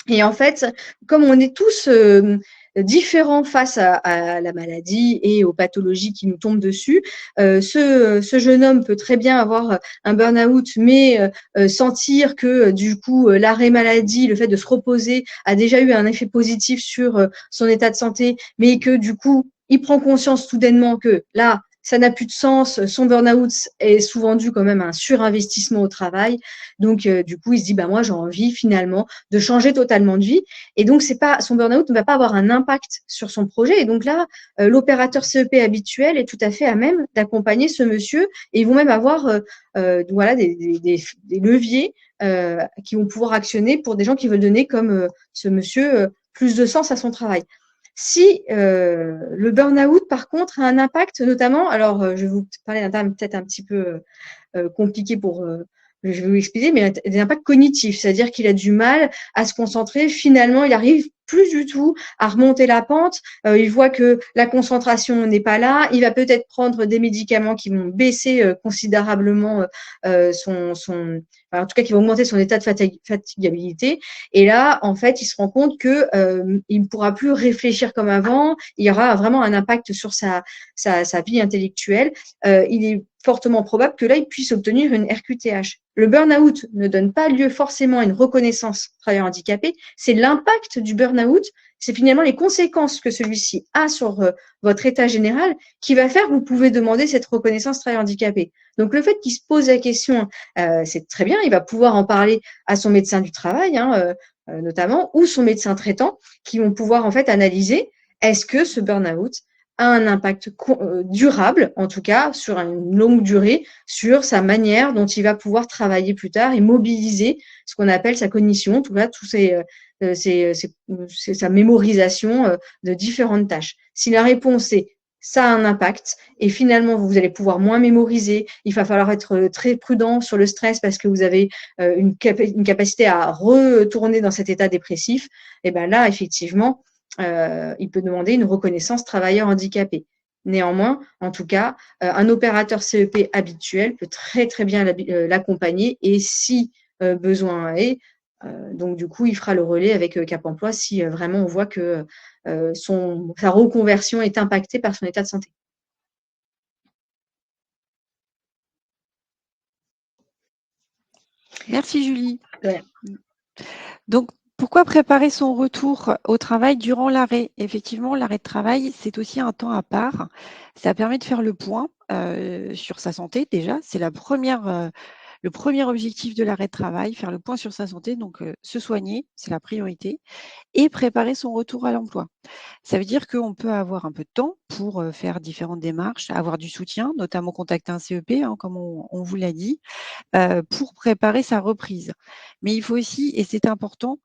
Et en fait, comme on est tous différents face à la maladie et aux pathologies qui nous tombent dessus, ce jeune homme peut très bien avoir un burn-out, mais sentir que du coup l'arrêt maladie, le fait de se reposer, a déjà eu un effet positif sur son état de santé, mais que du coup il prend conscience soudainement que là ça n'a plus de sens. Son burn-out est souvent dû quand même à un surinvestissement au travail. Donc, du coup, il se dit, bah, moi, j'ai envie finalement de changer totalement de vie. Et donc, son burn-out ne va pas avoir un impact sur son projet. Et donc là, l'opérateur CEP habituel est tout à fait à même d'accompagner ce monsieur. Et ils vont même avoir voilà, des leviers qui vont pouvoir actionner pour des gens qui veulent donner, comme ce monsieur, plus de sens à son travail. Si le burn-out, par contre, a un impact, notamment, alors je vais vous parler d'un terme peut-être un petit peu compliqué je vais vous expliquer, mais des impacts cognitifs, c'est-à-dire qu'il a du mal à se concentrer. Finalement, il arrive plus du tout à remonter la pente. Il voit que la concentration n'est pas là. Il va peut-être prendre des médicaments qui vont baisser considérablement en tout cas, qui vont augmenter son état de fatigabilité. Et là, en fait, il se rend compte que il ne pourra plus réfléchir comme avant. Il y aura vraiment un impact sur sa vie intellectuelle. Il est fortement probable que là, il puisse obtenir une RQTH. Le burn-out ne donne pas lieu forcément à une reconnaissance travailleur handicapé. C'est l'impact du burn-out, c'est finalement les conséquences que celui-ci a sur votre état général qui va faire que vous pouvez demander cette reconnaissance travailleur handicapé. Donc, le fait qu'il se pose la question, c'est très bien, il va pouvoir en parler à son médecin du travail, notamment, ou son médecin traitant, qui vont pouvoir en fait analyser est-ce que ce burn-out a un impact durable, en tout cas sur une longue durée, sur sa manière dont il va pouvoir travailler plus tard et mobiliser ce qu'on appelle sa cognition, en tout cas, sa mémorisation de différentes tâches. Si la réponse est ça a un impact et finalement vous allez pouvoir moins mémoriser, il va falloir être très prudent sur le stress parce que vous avez une capacité à retourner dans cet état dépressif, et bien là effectivement il peut demander une reconnaissance travailleur handicapé. Néanmoins, en tout cas, un opérateur CEP habituel peut très très bien l'accompagner et si besoin est, donc du coup, il fera le relais avec Cap Emploi si vraiment on voit que sa reconversion est impactée par son état de santé. Merci Julie. Ouais. Donc, pourquoi préparer son retour au travail durant l'arrêt? Effectivement, l'arrêt de travail, c'est aussi un temps à part. Ça permet de faire le point sur sa santé déjà. C'est le premier objectif de l'arrêt de travail, faire le point sur sa santé. Donc, se soigner, c'est la priorité, et préparer son retour à l'emploi. Ça veut dire qu'on peut avoir un peu de temps pour faire différentes démarches, avoir du soutien, notamment contacter un CEP, comme on vous l'a dit, pour préparer sa reprise. Mais il faut aussi, et c'est important,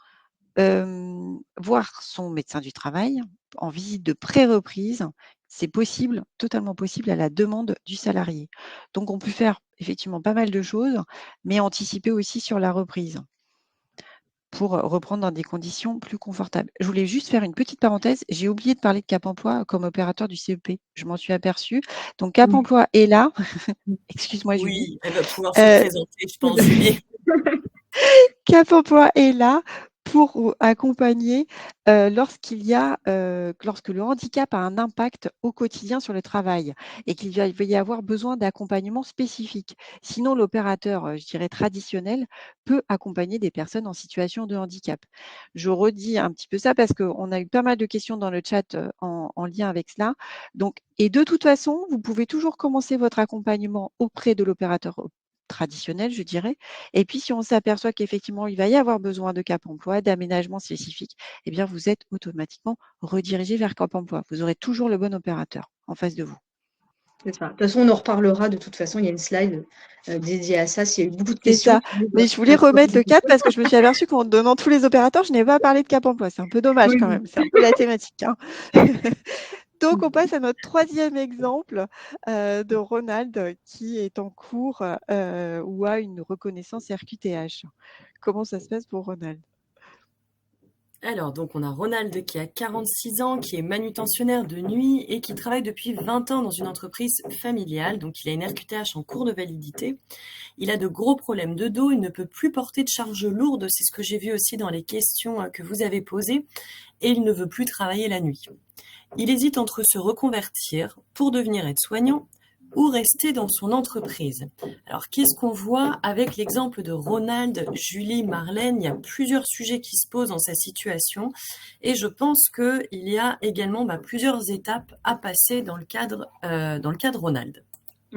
voir son médecin du travail en visite de pré-reprise. C'est possible, totalement possible à la demande du salarié. Donc, on peut faire effectivement pas mal de choses, mais anticiper aussi sur la reprise pour reprendre dans des conditions plus confortables. Je voulais juste faire une petite parenthèse. J'ai oublié de parler de Cap Emploi comme opérateur du CEP. Je m'en suis aperçue. Donc, Cap Emploi est là. Excuse-moi, Julie. Oui, elle va pouvoir se présenter, je pense, Julie. Cap Emploi est là pour accompagner lorsque le handicap a un impact au quotidien sur le travail et qu'il va y avoir besoin d'accompagnement spécifique. Sinon, l'opérateur, je dirais traditionnel, peut accompagner des personnes en situation de handicap. Je redis un petit peu ça parce qu'on a eu pas mal de questions dans le chat en lien avec cela. Donc, et de toute façon, vous pouvez toujours commencer votre accompagnement auprès de l'opérateur traditionnel, je dirais. Et puis, si on s'aperçoit qu'effectivement, il va y avoir besoin de Cap Emploi, d'aménagement spécifique, eh bien, vous êtes automatiquement redirigé vers Cap Emploi. Vous aurez toujours le bon opérateur en face de vous. C'est ça. De toute façon, on en reparlera. De toute façon, il y a une slide dédiée à ça. S'il y a eu beaucoup de C'est questions. ça. Mais je voulais remettre le cadre parce que je me suis aperçue qu'en donnant tous les opérateurs, je n'ai pas parlé de Cap Emploi. C'est un peu dommage quand même. C'est un peu la thématique. Donc, on passe à notre troisième exemple de Ronald qui est en cours ou a une reconnaissance RQTH. Comment ça se passe pour Ronald? Alors, donc, on a Ronald qui a 46 ans, qui est manutentionnaire de nuit et qui travaille depuis 20 ans dans une entreprise familiale. Donc, il a une RQTH en cours de validité. Il a de gros problèmes de dos, il ne peut plus porter de charges lourdes, c'est ce que j'ai vu aussi dans les questions que vous avez posées, et il ne veut plus travailler la nuit. Il hésite entre se reconvertir pour devenir aide-soignant, ou rester dans son entreprise. Alors, qu'est-ce qu'on voit avec l'exemple de Ronald, Julie, Marlène? Il y a plusieurs sujets qui se posent dans sa situation et je pense qu'il y a également plusieurs étapes à passer dans le cadre Ronald.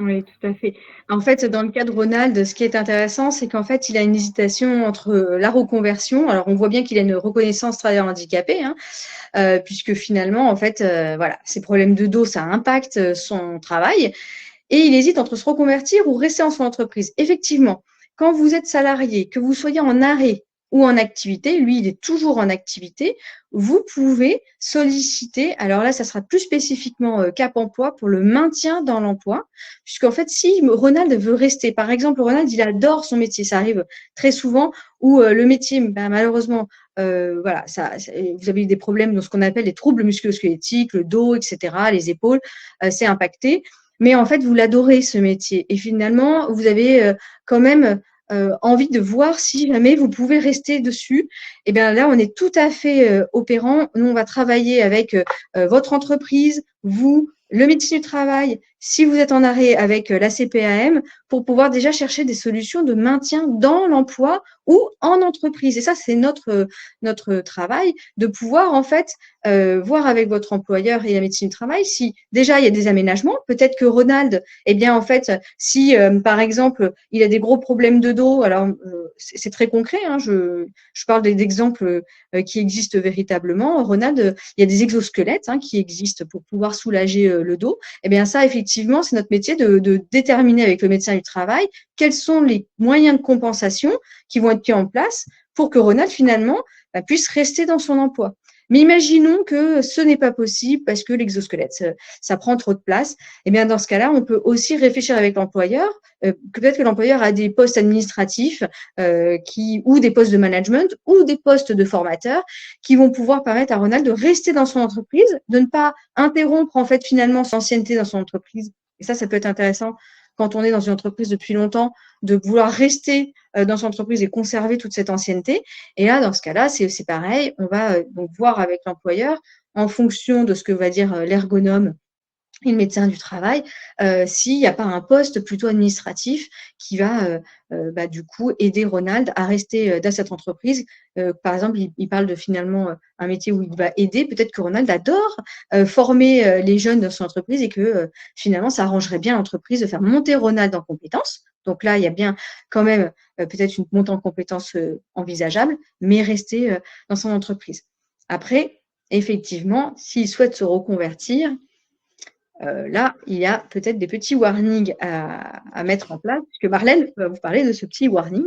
Oui, tout à fait. En fait, dans le cas de Ronald, ce qui est intéressant, c'est qu'en fait, il a une hésitation entre la reconversion. Alors, on voit bien qu'il a une reconnaissance travailleur handicapé, puisque finalement, en fait, voilà, ses problèmes de dos, ça impacte son travail. Et il hésite entre se reconvertir ou rester en son entreprise. Effectivement, quand vous êtes salarié, que vous soyez en arrêt ou en activité, lui, il est toujours en activité, vous pouvez solliciter, alors là, ça sera plus spécifiquement Cap Emploi pour le maintien dans l'emploi, puisqu'en fait, si Ronald veut rester, par exemple, Ronald, il adore son métier, ça arrive très souvent, où le métier, malheureusement, voilà, vous avez des problèmes dans ce qu'on appelle les troubles musculo-squelettiques, le dos, etc., les épaules, c'est impacté. Mais en fait, vous l'adorez, ce métier. Et finalement, vous avez quand même envie de voir si jamais vous pouvez rester dessus. Et bien là, on est tout à fait opérant. Nous, on va travailler avec votre entreprise, vous, le médecin du travail, si vous êtes en arrêt avec la CPAM, pour pouvoir déjà chercher des solutions de maintien dans l'emploi ou en entreprise. Et ça, c'est notre travail, de pouvoir en fait voir avec votre employeur et la médecine du travail si déjà il y a des aménagements. Peut-être que Ronald, eh bien en fait, si par exemple il a des gros problèmes de dos, alors c'est très concret, je parle d'exemples qui existent véritablement. Ronald, il y a des exosquelettes qui existent pour pouvoir soulager le dos. Eh bien ça, effectivement, c'est notre métier de déterminer avec le médecin du travail quels sont les moyens de compensation qui vont être mis en place pour que Ronald, finalement, puisse rester dans son emploi. Mais imaginons que ce n'est pas possible parce que l'exosquelette, ça prend trop de place. Eh bien, dans ce cas-là, on peut aussi réfléchir avec l'employeur. Peut-être que l'employeur a des postes administratifs ou des postes de management ou des postes de formateurs qui vont pouvoir permettre à Ronald de rester dans son entreprise, de ne pas interrompre en fait finalement son ancienneté dans son entreprise. Et ça peut être intéressant quand on est dans une entreprise depuis longtemps, de vouloir rester dans son entreprise et conserver toute cette ancienneté. Et là, dans ce cas-là, c'est pareil. On va donc voir avec l'employeur, en fonction de ce que va dire l'ergonome et le médecin du travail, s'il n'y a pas un poste plutôt administratif qui va du coup aider Ronald à rester dans cette entreprise. Par exemple, il parle de finalement un métier où il va aider. Peut-être que Ronald adore former les jeunes dans son entreprise et que finalement, ça arrangerait bien l'entreprise de faire monter Ronald en compétences. Donc là, il y a bien quand même peut-être une montée en compétences envisageable, mais rester dans son entreprise. Après, effectivement, s'il souhaite se reconvertir, là, il y a peut-être des petits warnings à mettre en place, puisque Marlène va vous parler de ce petit warning.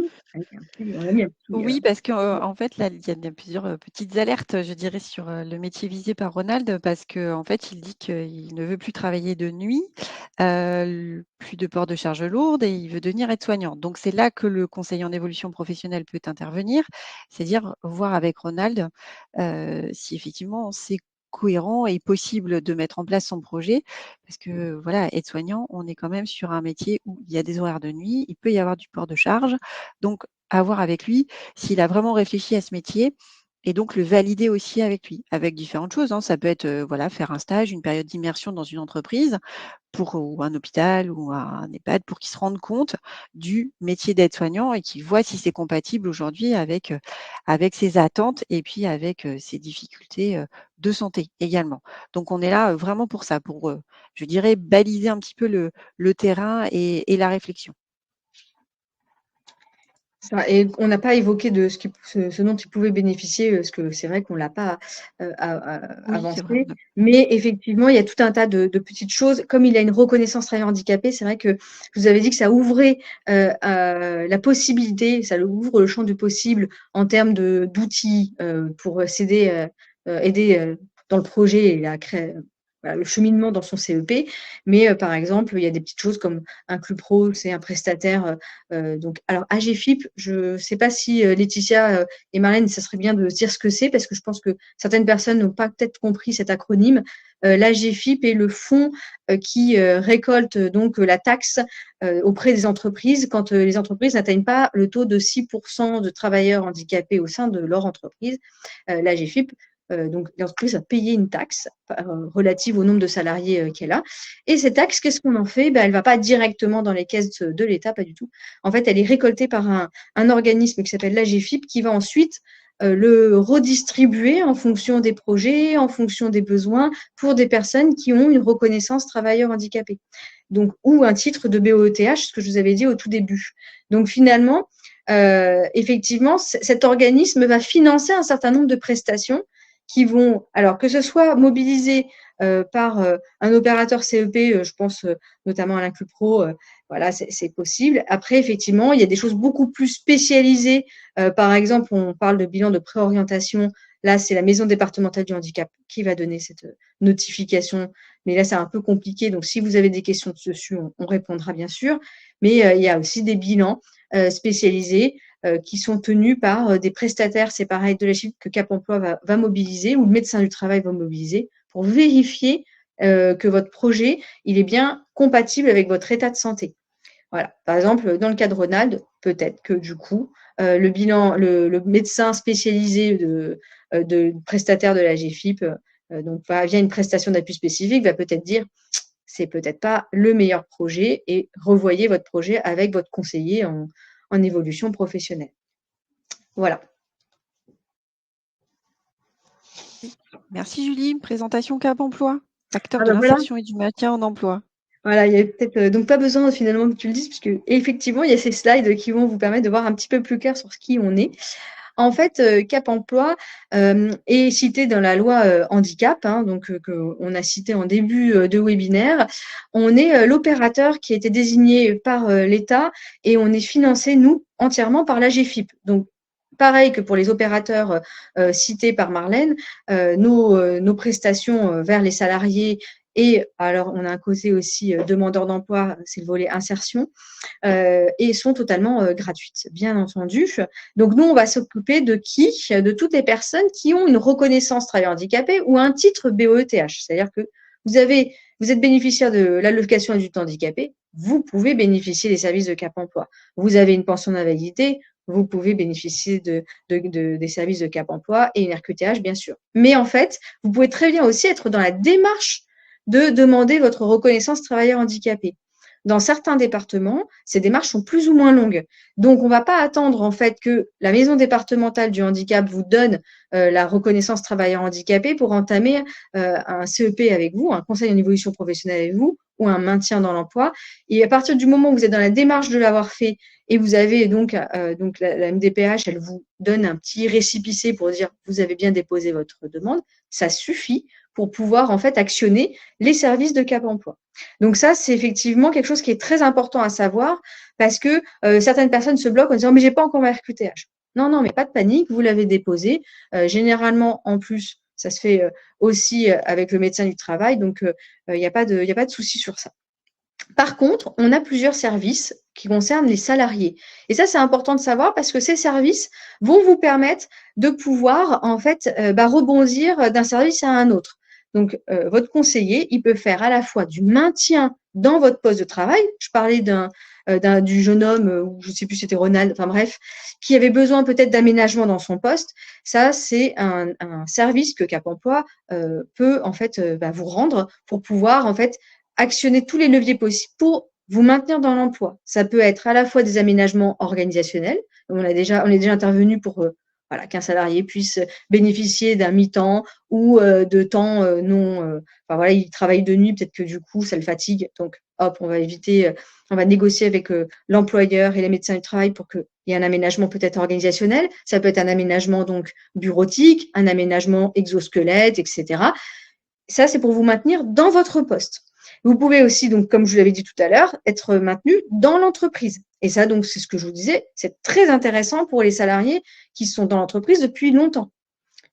Oui, parce qu'en fait, là, il y a plusieurs petites alertes, je dirais, sur le métier visé par Ronald, parce qu'en fait, il dit qu'il ne veut plus travailler de nuit, plus de port de charges lourdes, et il veut devenir aide-soignant. Donc, c'est là que le conseiller en évolution professionnelle peut intervenir, c'est-à-dire voir avec Ronald si effectivement c'est cohérent et possible de mettre en place son projet, parce que voilà, aide-soignant, on est quand même sur un métier où il y a des horaires de nuit, il peut y avoir du port de charge, donc à voir avec lui s'il a vraiment réfléchi à ce métier et donc le valider aussi avec lui, avec différentes choses. Ça peut être faire un stage, une période d'immersion dans une entreprise ou un hôpital ou un EHPAD pour qu'ils se rendent compte du métier d'aide-soignant et qu'ils voient si c'est compatible aujourd'hui avec ses attentes et puis avec ses difficultés de santé également. Donc on est là vraiment pour ça, pour je dirais baliser un petit peu le terrain et la réflexion. Et on n'a pas évoqué de ce dont il pouvait bénéficier, parce que c'est vrai qu'on ne l'a pas avancé. Vrai. Mais effectivement, il y a tout un tas de petites choses. Comme il a une reconnaissance travailleur handicapé, c'est vrai que je vous avais dit que ça ouvrait la possibilité, ça ouvre le champ du possible en termes d'outils pour aider dans le projet et à créer le cheminement dans son CEP. Mais par exemple, il y a des petites choses comme un Club Pro, c'est un prestataire. Alors AGFIP, je ne sais pas si Laetitia et Marlène, ça serait bien de dire ce que c'est, parce que je pense que certaines personnes n'ont pas peut-être compris cet acronyme. L'AGFIP est le fonds qui récolte donc la taxe auprès des entreprises quand les entreprises n'atteignent pas le taux de 6% de travailleurs handicapés au sein de leur entreprise. L'AGFIP donc l'entreprise va payer une taxe relative au nombre de salariés qu'elle a. Et cette taxe, qu'est-ce qu'on en fait? Elle ne va pas directement dans les caisses de l'État, pas du tout. En fait, elle est récoltée par un organisme qui s'appelle l'AGFIP, qui va ensuite le redistribuer en fonction des projets, en fonction des besoins, pour des personnes qui ont une reconnaissance travailleur handicapé. Donc, ou un titre de BOETH, ce que je vous avais dit au tout début. Donc, finalement, effectivement, cet organisme va financer un certain nombre de prestations qui vont, alors que ce soit mobilisées par un opérateur CEP, je pense notamment à l'Inclupro, voilà, c'est possible. Après, effectivement, il y a des choses beaucoup plus spécialisées. Par exemple, on parle de bilan de préorientation. Là, c'est la maison départementale du handicap qui va donner cette notification. Mais là, c'est un peu compliqué. Donc, si vous avez des questions dessus, on répondra bien sûr. Mais il y a aussi des bilans spécialisés qui sont tenus par des prestataires, c'est pareil, de la chip que Cap Emploi va mobiliser, ou le médecin du travail va mobiliser pour vérifier que votre projet, il est bien compatible avec votre état de santé. Voilà. Par exemple, dans le cas de Ronald, peut-être que du coup, le médecin spécialisé de prestataire de la GFIP, donc via une prestation d'appui spécifique, va peut-être dire c'est peut-être pas le meilleur projet et revoyez votre projet avec votre conseiller en évolution professionnelle. Voilà. Merci Julie. Présentation Cap Emploi, acteur de l'insertion et du maintien en emploi. Voilà, il y a peut-être donc pas besoin finalement que tu le dises, puisque effectivement, il y a ces slides qui vont vous permettre de voir un petit peu plus clair sur ce qui on est. En fait, Cap Emploi est cité dans la loi handicap, donc qu'on a cité en début de webinaire. On est l'opérateur qui a été désigné par l'État et on est financé, nous, entièrement par l'AGFIP. Donc, pareil que pour les opérateurs cités par Marlène, nos prestations vers les salariés. Et alors, on a un côté aussi demandeur d'emploi, c'est le volet insertion, et sont totalement gratuites, bien entendu. Donc, nous, on va s'occuper de qui? De toutes les personnes qui ont une reconnaissance travailleur handicapé ou un titre BOETH. C'est-à-dire que vous êtes bénéficiaire de l'allocation adulte handicapé, vous pouvez bénéficier des services de Cap Emploi. Vous avez une pension d'invalidité, vous pouvez bénéficier des services de Cap Emploi et une RQTH, bien sûr. Mais en fait, vous pouvez très bien aussi être dans la démarche de demander votre reconnaissance travailleur handicapé. Dans certains départements, ces démarches sont plus ou moins longues. Donc, on ne va pas attendre en fait que la maison départementale du handicap vous donne la reconnaissance travailleur handicapé pour entamer un CEP avec vous, un conseil en évolution professionnelle avec vous, ou un maintien dans l'emploi. Et à partir du moment où vous êtes dans la démarche de l'avoir fait et vous avez donc la MDPH, elle vous donne un petit récépissé pour dire vous avez bien déposé votre demande, ça suffit pour pouvoir en fait actionner les services de Cap Emploi. Donc ça, c'est effectivement quelque chose qui est très important à savoir parce que certaines personnes se bloquent en disant mais j'ai pas encore ma RQTH. Non, mais pas de panique, vous l'avez déposé. Généralement, en plus, ça se fait aussi avec le médecin du travail, donc il n'y a pas de souci sur ça. Par contre, on a plusieurs services qui concernent les salariés. Et ça, c'est important de savoir parce que ces services vont vous permettre de pouvoir en fait rebondir d'un service à un autre. Donc, votre conseiller, il peut faire à la fois du maintien dans votre poste de travail. Je parlais du jeune homme, ou je ne sais plus si c'était Ronald, enfin bref, qui avait besoin peut-être d'aménagement dans son poste. Ça, c'est un service que Cap Emploi peut en fait vous rendre pour pouvoir en fait actionner tous les leviers possibles pour vous maintenir dans l'emploi. Ça peut être à la fois des aménagements organisationnels. On est déjà intervenu pour qu'un salarié puisse bénéficier d'un mi-temps ou de temps il travaille de nuit, peut-être que du coup, ça le fatigue. Donc, hop, on va négocier avec l'employeur et les médecins du travail pour qu'il y ait un aménagement peut-être organisationnel. Ça peut être un aménagement donc bureautique, un aménagement exosquelette, etc. Ça, c'est pour vous maintenir dans votre poste. Vous pouvez aussi, donc, comme je vous l'avais dit tout à l'heure, être maintenu dans l'entreprise. Et ça, donc, c'est ce que je vous disais, c'est très intéressant pour les salariés qui sont dans l'entreprise depuis longtemps.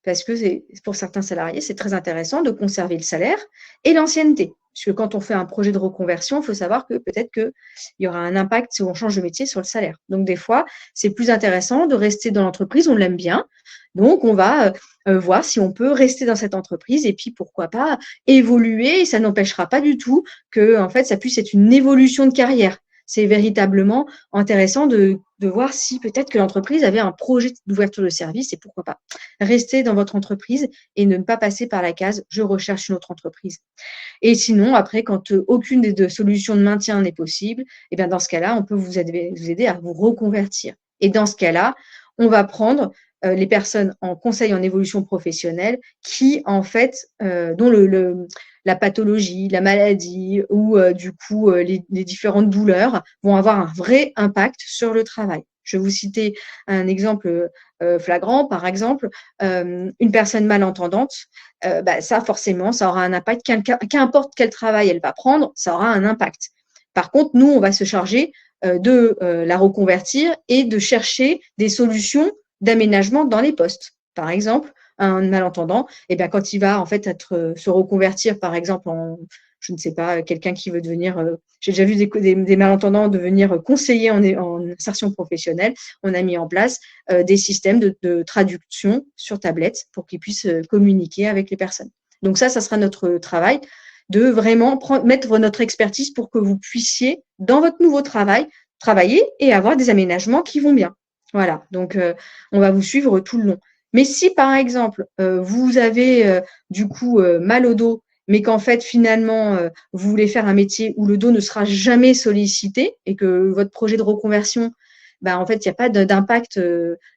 Parce que pour certains salariés, c'est très intéressant de conserver le salaire et l'ancienneté. Parce que quand on fait un projet de reconversion, il faut savoir que peut-être qu'il y aura un impact si on change de métier sur le salaire. Donc, des fois, c'est plus intéressant de rester dans l'entreprise, on l'aime bien. Donc, on va voir si on peut rester dans cette entreprise et puis, pourquoi pas, évoluer. Et ça n'empêchera pas du tout que, en fait, ça puisse être une évolution de carrière. C'est véritablement intéressant de de voir si peut-être que l'entreprise avait un projet d'ouverture de service et pourquoi pas rester dans votre entreprise et ne pas passer par la case « je recherche une autre entreprise ». Et sinon, après, quand aucune des deux solutions de maintien n'est possible, et bien dans ce cas-là, on peut vous aider à vous reconvertir. Et dans ce cas-là, on va prendre les personnes en conseil en évolution professionnelle qui, en fait, dont la pathologie, la maladie ou du coup les différentes douleurs vont avoir un vrai impact sur le travail. Je vais vous citer un exemple flagrant, par exemple, une personne malentendante, ça forcément, ça aura un impact, qu'importe quel travail elle va prendre, ça aura un impact. Par contre, nous, on va se charger de la reconvertir et de chercher des solutions d'aménagement dans les postes. Par exemple, un malentendant, quand il va en fait se reconvertir, par exemple, en, je ne sais pas, quelqu'un qui veut devenir, j'ai déjà vu des malentendants devenir conseillers en insertion professionnelle. On a mis en place des systèmes de traduction sur tablette pour qu'ils puissent communiquer avec les personnes. Donc ça sera notre travail de vraiment mettre notre expertise pour que vous puissiez, dans votre nouveau travail, travailler et avoir des aménagements qui vont bien. Voilà, donc on va vous suivre tout le long. Mais si, par exemple, vous avez du coup mal au dos, mais qu'en fait, finalement, vous voulez faire un métier où le dos ne sera jamais sollicité et que votre projet de reconversion, en fait, il n'y a pas d'impact,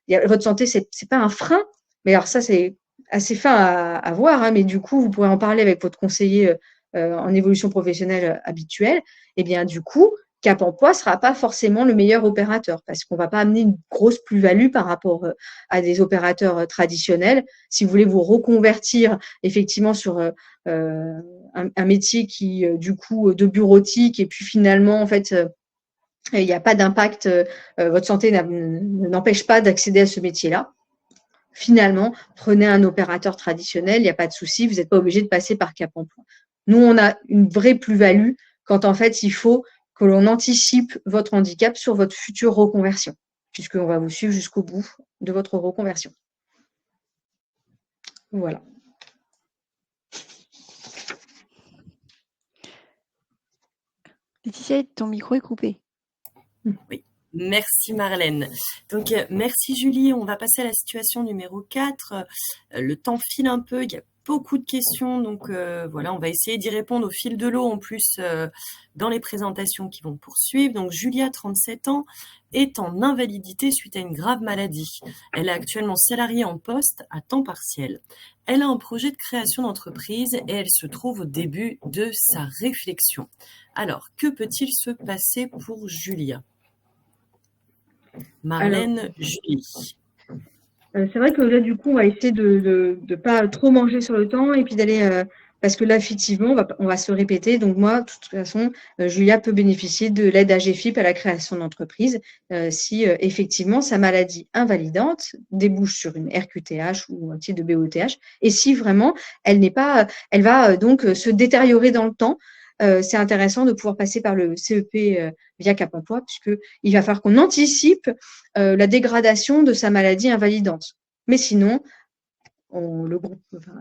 votre santé, c'est pas un frein. Mais alors ça, c'est assez fin à voir, hein, mais du coup, vous pourrez en parler avec votre conseiller en évolution professionnelle habituelle. Et bien, du coup, Cap Emploi sera pas forcément le meilleur opérateur parce qu'on va pas amener une grosse plus-value par rapport à des opérateurs traditionnels. Si vous voulez vous reconvertir effectivement sur un métier qui, du coup, de bureautique et puis finalement, en fait, il n'y a pas d'impact, votre santé n'empêche pas d'accéder à ce métier-là. Finalement, prenez un opérateur traditionnel, il n'y a pas de souci, vous n'êtes pas obligé de passer par Cap Emploi. Nous, on a une vraie plus-value quand en fait, il faut que l'on anticipe votre handicap sur votre future reconversion, puisqu'on va vous suivre jusqu'au bout de votre reconversion. Voilà. Laetitia, ton micro est coupé. Oui. Merci Marlène. Donc merci Julie, on va passer à la situation numéro 4. Le temps file un peu, il y a beaucoup de questions, donc voilà, on va essayer d'y répondre au fil de l'eau en plus dans les présentations qui vont poursuivre. Donc Julia, 37 ans, est en invalidité suite à une grave maladie. Elle est actuellement salariée en poste à temps partiel. Elle a un projet de création d'entreprise et elle se trouve au début de sa réflexion. Alors, que peut-il se passer pour Julia ? Marlène, Julie. C'est vrai que là, du coup, on va essayer de pas trop manger sur le temps et puis d'aller, parce que là, effectivement, on va se répéter. Donc moi, de toute façon, Julia peut bénéficier de l'aide AGFIP à la création d'entreprise si effectivement sa maladie invalidante débouche sur une RQTH ou un titre de BOTH et si vraiment elle va donc se détériorer dans le temps. C'est intéressant de pouvoir passer par le CEP via Cap Emploi, puisqu'il va falloir qu'on anticipe la dégradation de sa maladie invalidante. Mais sinon,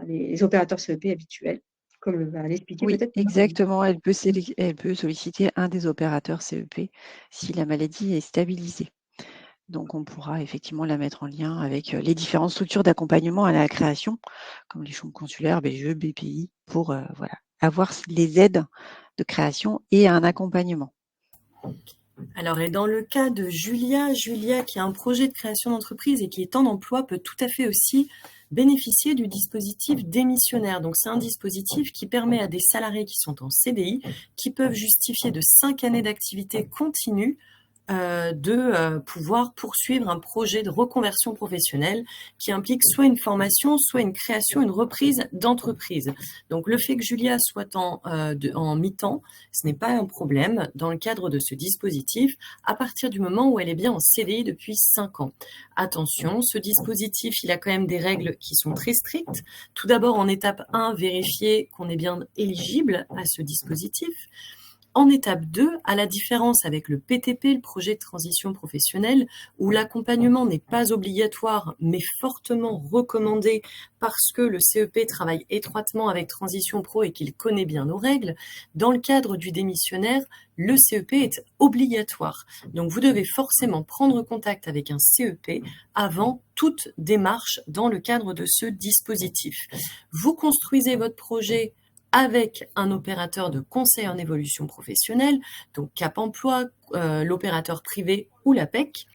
les opérateurs CEP habituels, comme va l'expliquer peut-être. Exactement, elle peut solliciter un des opérateurs CEP si la maladie est stabilisée. Donc, on pourra effectivement la mettre en lien avec les différentes structures d'accompagnement à la création, comme les chambres consulaires, BGE, BPI, pour avoir les aides de création et un accompagnement. Alors, et dans le cas de Julia qui a un projet de création d'entreprise et qui est en emploi, peut tout à fait aussi bénéficier du dispositif démissionnaire. Donc, c'est un dispositif qui permet à des salariés qui sont en CDI, qui peuvent justifier de 5 années d'activité continue, de pouvoir poursuivre un projet de reconversion professionnelle qui implique soit une formation, soit une création, une reprise d'entreprise. Donc le fait que Julia soit en mi-temps, ce n'est pas un problème dans le cadre de ce dispositif à partir du moment où elle est bien en CDI depuis 5 ans. Attention, ce dispositif, il a quand même des règles qui sont très strictes. Tout d'abord, en étape 1, vérifier qu'on est bien éligible à ce dispositif. En étape 2, à la différence avec le PTP, le projet de transition professionnelle, où l'accompagnement n'est pas obligatoire mais fortement recommandé parce que le CEP travaille étroitement avec Transition Pro et qu'il connaît bien nos règles, dans le cadre du démissionnaire, le CEP est obligatoire. Donc vous devez forcément prendre contact avec un CEP avant toute démarche dans le cadre de ce dispositif. Vous construisez votre projet avec un opérateur de conseil en évolution professionnelle, donc Cap Emploi, l'opérateur privé ou l'APEC,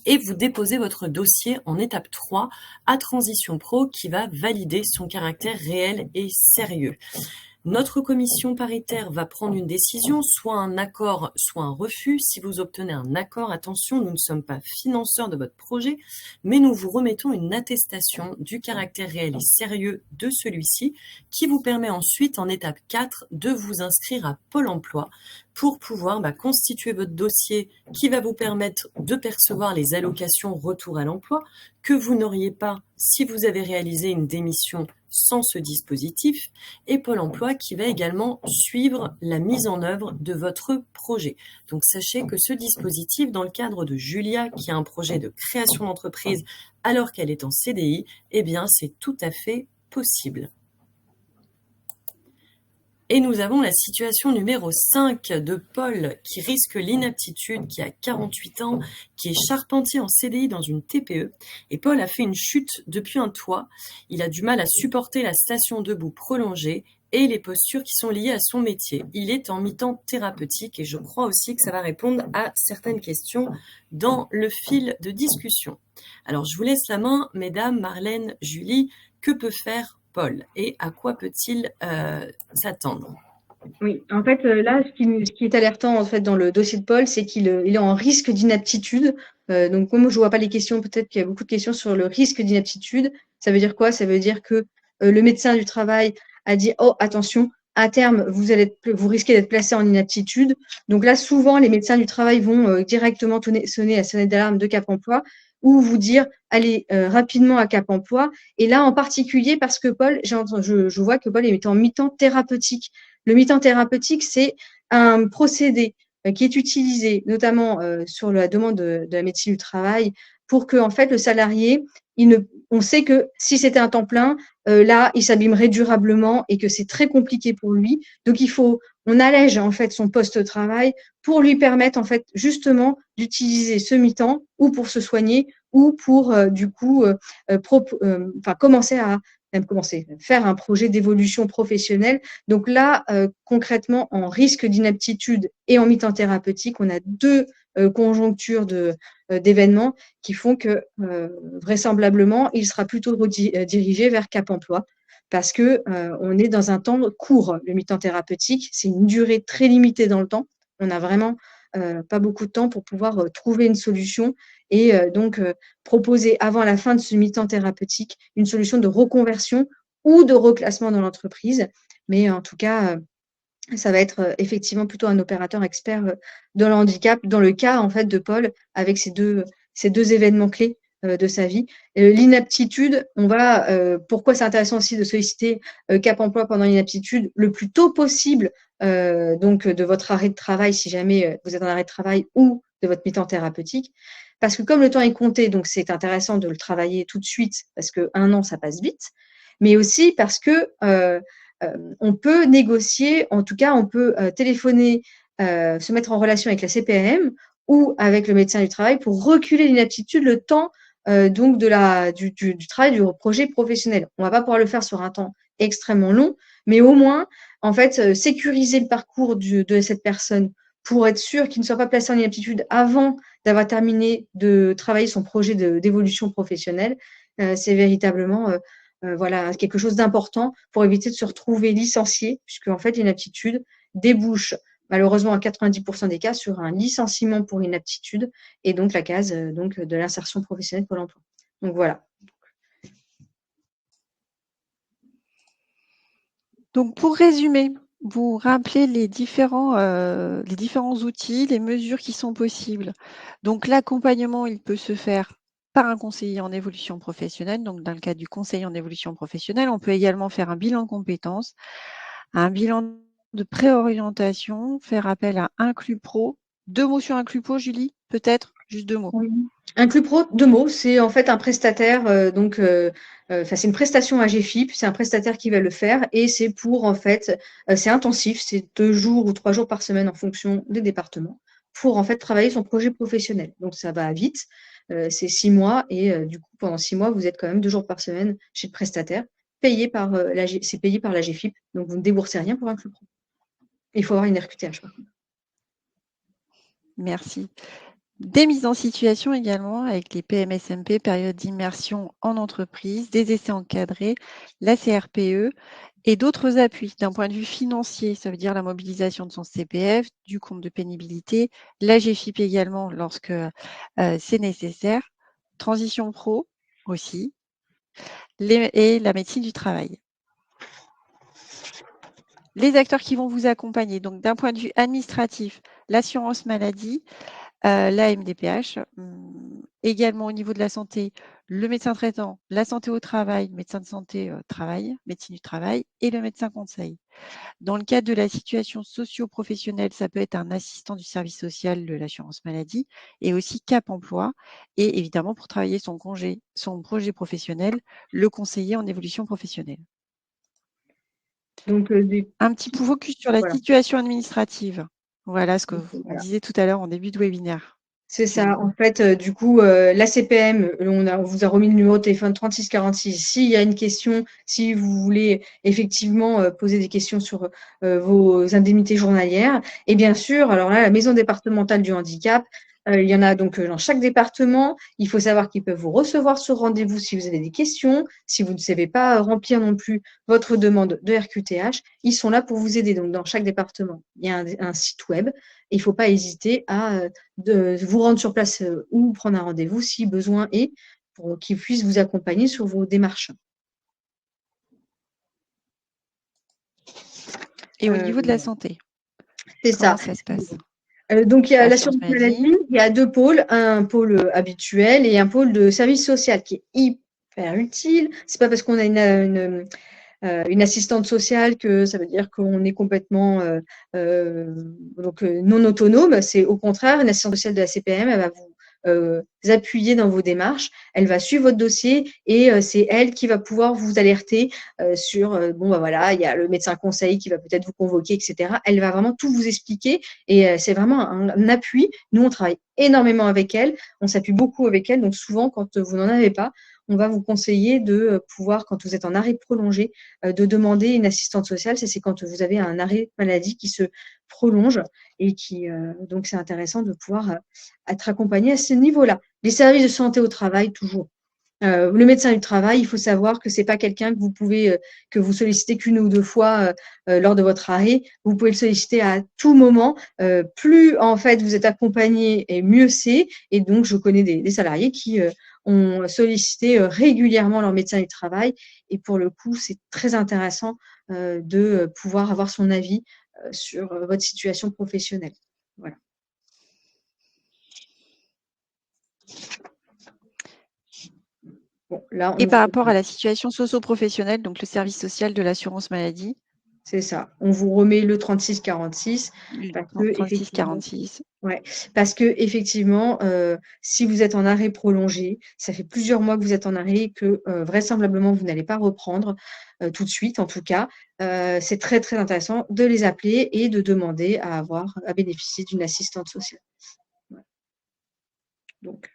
et vous déposez votre dossier en étape 3 à Transition Pro qui va valider son caractère réel et sérieux. Notre commission paritaire va prendre une décision, soit un accord, soit un refus. Si vous obtenez un accord, attention, nous ne sommes pas financeurs de votre projet, mais nous vous remettons une attestation du caractère réel et sérieux de celui-ci qui vous permet ensuite, en étape 4, de vous inscrire à Pôle emploi pour pouvoir constituer votre dossier qui va vous permettre de percevoir les allocations retour à l'emploi que vous n'auriez pas si vous avez réalisé une démission sans ce dispositif, et Pôle emploi qui va également suivre la mise en œuvre de votre projet. Donc sachez que ce dispositif, dans le cadre de Julia, qui a un projet de création d'entreprise alors qu'elle est en CDI, eh bien c'est tout à fait possible. Et nous avons la situation numéro 5 de Paul qui risque l'inaptitude, qui a 48 ans, qui est charpentier en CDI dans une TPE. Et Paul a fait une chute depuis un toit. Il a du mal à supporter la station debout prolongée et les postures qui sont liées à son métier. Il est en mi-temps thérapeutique et je crois aussi que ça va répondre à certaines questions dans le fil de discussion. Alors je vous laisse la main, mesdames, Marlène, Julie, que peut faire Paul et à quoi peut-il s'attendre? Oui, en fait, là, ce qui est alertant en fait dans le dossier de Paul, c'est qu'il est en risque d'inaptitude. Donc, comme je vois pas les questions, peut-être qu'il y a beaucoup de questions sur le risque d'inaptitude. Ça veut dire quoi? Ça veut dire que le médecin du travail a dit « Oh, attention, à terme, vous risquez d'être placé en inaptitude ». Donc là, souvent, les médecins du travail vont directement sonner la sonnette d'alarme de Cap Emploi ou vous dire « Allez rapidement à Cap Emploi ». Et là, en particulier, parce que Paul, je vois que Paul est en mi-temps thérapeutique. Le mi-temps thérapeutique, c'est un procédé qui est utilisé notamment sur la demande de la médecine du travail pour que en fait le salarié, on sait que si c'était un temps plein, là, il s'abîmerait durablement et que c'est très compliqué pour lui. Donc on allège en fait son poste de travail pour lui permettre en fait justement d'utiliser ce mi-temps ou pour se soigner ou pour commencer à faire un projet d'évolution professionnelle. Donc là, concrètement, en risque d'inaptitude et en mi-temps thérapeutique, on a deux conjonctures d'événements qui font que vraisemblablement, il sera plutôt dirigé vers Cap Emploi parce que on est dans un temps court. Le mi-temps thérapeutique, c'est une durée très limitée dans le temps. On n'a vraiment pas beaucoup de temps pour pouvoir trouver une solution et donc proposer avant la fin de ce mi-temps thérapeutique une solution de reconversion ou de reclassement dans l'entreprise. Mais en tout cas, ça va être effectivement plutôt un opérateur expert dans le handicap, dans le cas en fait de Paul, avec ces deux événements clés de sa vie. L'inaptitude, pourquoi c'est intéressant aussi de solliciter Cap Emploi pendant l'inaptitude le plus tôt possible, donc de votre arrêt de travail, si jamais vous êtes en arrêt de travail ou de votre mi-temps thérapeutique. Parce que comme le temps est compté, donc c'est intéressant de le travailler tout de suite, parce qu'un an, ça passe vite, mais aussi parce que on peut négocier, en tout cas, on peut téléphoner, se mettre en relation avec la CPAM ou avec le médecin du travail pour reculer l'inaptitude le temps donc du travail du projet professionnel. On va pas pouvoir le faire sur un temps extrêmement long, mais au moins, en fait, sécuriser le parcours de cette personne pour être sûr qu'il ne soit pas placé en inaptitude avant d'avoir terminé de travailler son projet d'évolution professionnelle, c'est véritablement quelque chose d'important pour éviter de se retrouver licencié, puisque en fait l'inaptitude débouche malheureusement à 90% des cas sur un licenciement pour inaptitude et donc la case de l'insertion professionnelle Pôle emploi. Donc voilà. Donc pour résumer, vous rappelez les différents outils, les mesures qui sont possibles. Donc l'accompagnement, il peut se faire par un conseiller en évolution professionnelle. Donc dans le cas du conseiller en évolution professionnelle, on peut également faire un bilan de compétences, un bilan de préorientation, faire appel à Inclus Pro. 2 mots sur Inclus Pro, Julie, peut-être? Juste 2 mots. Oui. Inclus Pro, 2 mots, c'est en fait un prestataire, c'est une prestation AGFIP, c'est un prestataire qui va le faire et c'est pour en fait, c'est intensif, c'est 2 jours ou 3 jours par semaine en fonction des départements, pour en fait travailler son projet professionnel. Donc ça va vite, c'est 6 mois et du coup pendant 6 mois, vous êtes quand même 2 jours par semaine chez le prestataire, payé par, c'est payé par l'AGFIP, donc vous ne déboursez rien pour Inclus Pro. Il faut avoir une RQTH par contre. Merci. Des mises en situation également avec les PMSMP, période d'immersion en entreprise, des essais encadrés, la CRPE et d'autres appuis d'un point de vue financier. Ça veut dire la mobilisation de son CPF, du compte de pénibilité, la GFIP également lorsque c'est nécessaire, transition pro aussi, et la médecine du travail. Les acteurs qui vont vous accompagner, donc d'un point de vue administratif, l'assurance maladie, la MDPH, également au niveau de la santé, le médecin traitant, la santé au travail, médecin de santé travail, médecine du travail et le médecin conseil. Dans le cadre de la situation socio-professionnelle, ça peut être un assistant du service social de l'assurance maladie et aussi Cap Emploi. Et évidemment, pour travailler son projet professionnel, le conseiller en évolution professionnelle. Donc, Un petit focus sur la voilà. situation administrative. Voilà ce qu'on Voilà. disait tout à l'heure en début de webinaire. C'est ça. En fait, du coup, la CPM, on vous a remis le numéro de téléphone 36 46. S'il y a une question, si vous voulez effectivement poser des questions sur vos indemnités journalières. Et bien sûr, alors là, la maison départementale du handicap, il y en a donc dans chaque département. Il faut savoir qu'ils peuvent vous recevoir sur rendez-vous si vous avez des questions. Si vous ne savez pas remplir non plus votre demande de RQTH, ils sont là pour vous aider. Donc, dans chaque département, il y a un site web. Et il ne faut pas hésiter à de vous rendre sur place ou prendre un rendez-vous si besoin est pour qu'ils puissent vous accompagner sur vos démarches. Et au niveau de la santé, c'est comment ça se passe? Donc, il y a Assurance l'assurance maladie, il y a 2 pôles, un pôle habituel et un pôle de service social qui est hyper utile. C'est pas parce qu'on a une assistante sociale que ça veut dire qu'on est complètement non autonome. C'est au contraire, une assistante sociale de la CPM, elle va vous appuyer dans vos démarches, elle va suivre votre dossier et c'est elle qui va pouvoir vous alerter sur voilà, il y a le médecin conseil qui va peut-être vous convoquer, etc. Elle va vraiment tout vous expliquer et c'est vraiment un appui. Nous, on travaille énormément avec elle, on s'appuie beaucoup avec elle, donc souvent, quand vous n'en avez pas, on va vous conseiller de pouvoir, quand vous êtes en arrêt prolongé, de demander une assistante sociale. C'est quand vous avez un arrêt maladie qui se prolonge et donc c'est intéressant de pouvoir être accompagné à ce niveau-là. Les services de santé au travail, toujours. Le médecin du travail, il faut savoir que c'est pas quelqu'un que vous pouvez que vous sollicitez qu'une ou 2 fois lors de votre arrêt. Vous pouvez le solliciter à tout moment. Plus en fait vous êtes accompagné et mieux c'est. Et donc je connais des salariés qui ont sollicité régulièrement leur médecin du travail. Et pour le coup, c'est très intéressant de pouvoir avoir son avis sur votre situation professionnelle. Voilà. Bon, là, Et par rapport à la situation socio-professionnelle, donc le service social de l'assurance maladie. C'est ça. On vous remet le 36 46 parce que 36 46. Ouais, parce que effectivement, si vous êtes en arrêt prolongé, ça fait plusieurs mois que vous êtes en arrêt que vraisemblablement vous n'allez pas reprendre tout de suite, en tout cas, c'est très très intéressant de les appeler et de demander à bénéficier d'une assistante sociale. Ouais. Donc.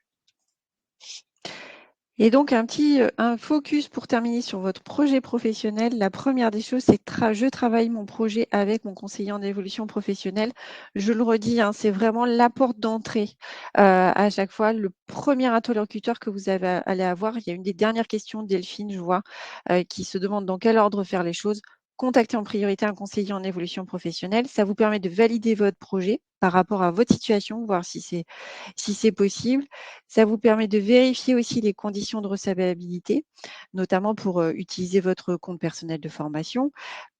Et donc, un focus pour terminer sur votre projet professionnel. La première des choses, c'est que je travaille mon projet avec mon conseiller en évolution professionnelle. Je le redis, c'est vraiment la porte d'entrée à chaque fois. Le premier interlocuteur que vous allez avoir, il y a une des dernières questions, Delphine, je vois, qui se demande dans quel ordre faire les choses. Contactez en priorité un conseiller en évolution professionnelle. Ça vous permet de valider votre projet par rapport à votre situation, voir si c'est possible. Ça vous permet de vérifier aussi les conditions de recevabilité, notamment pour utiliser votre compte personnel de formation.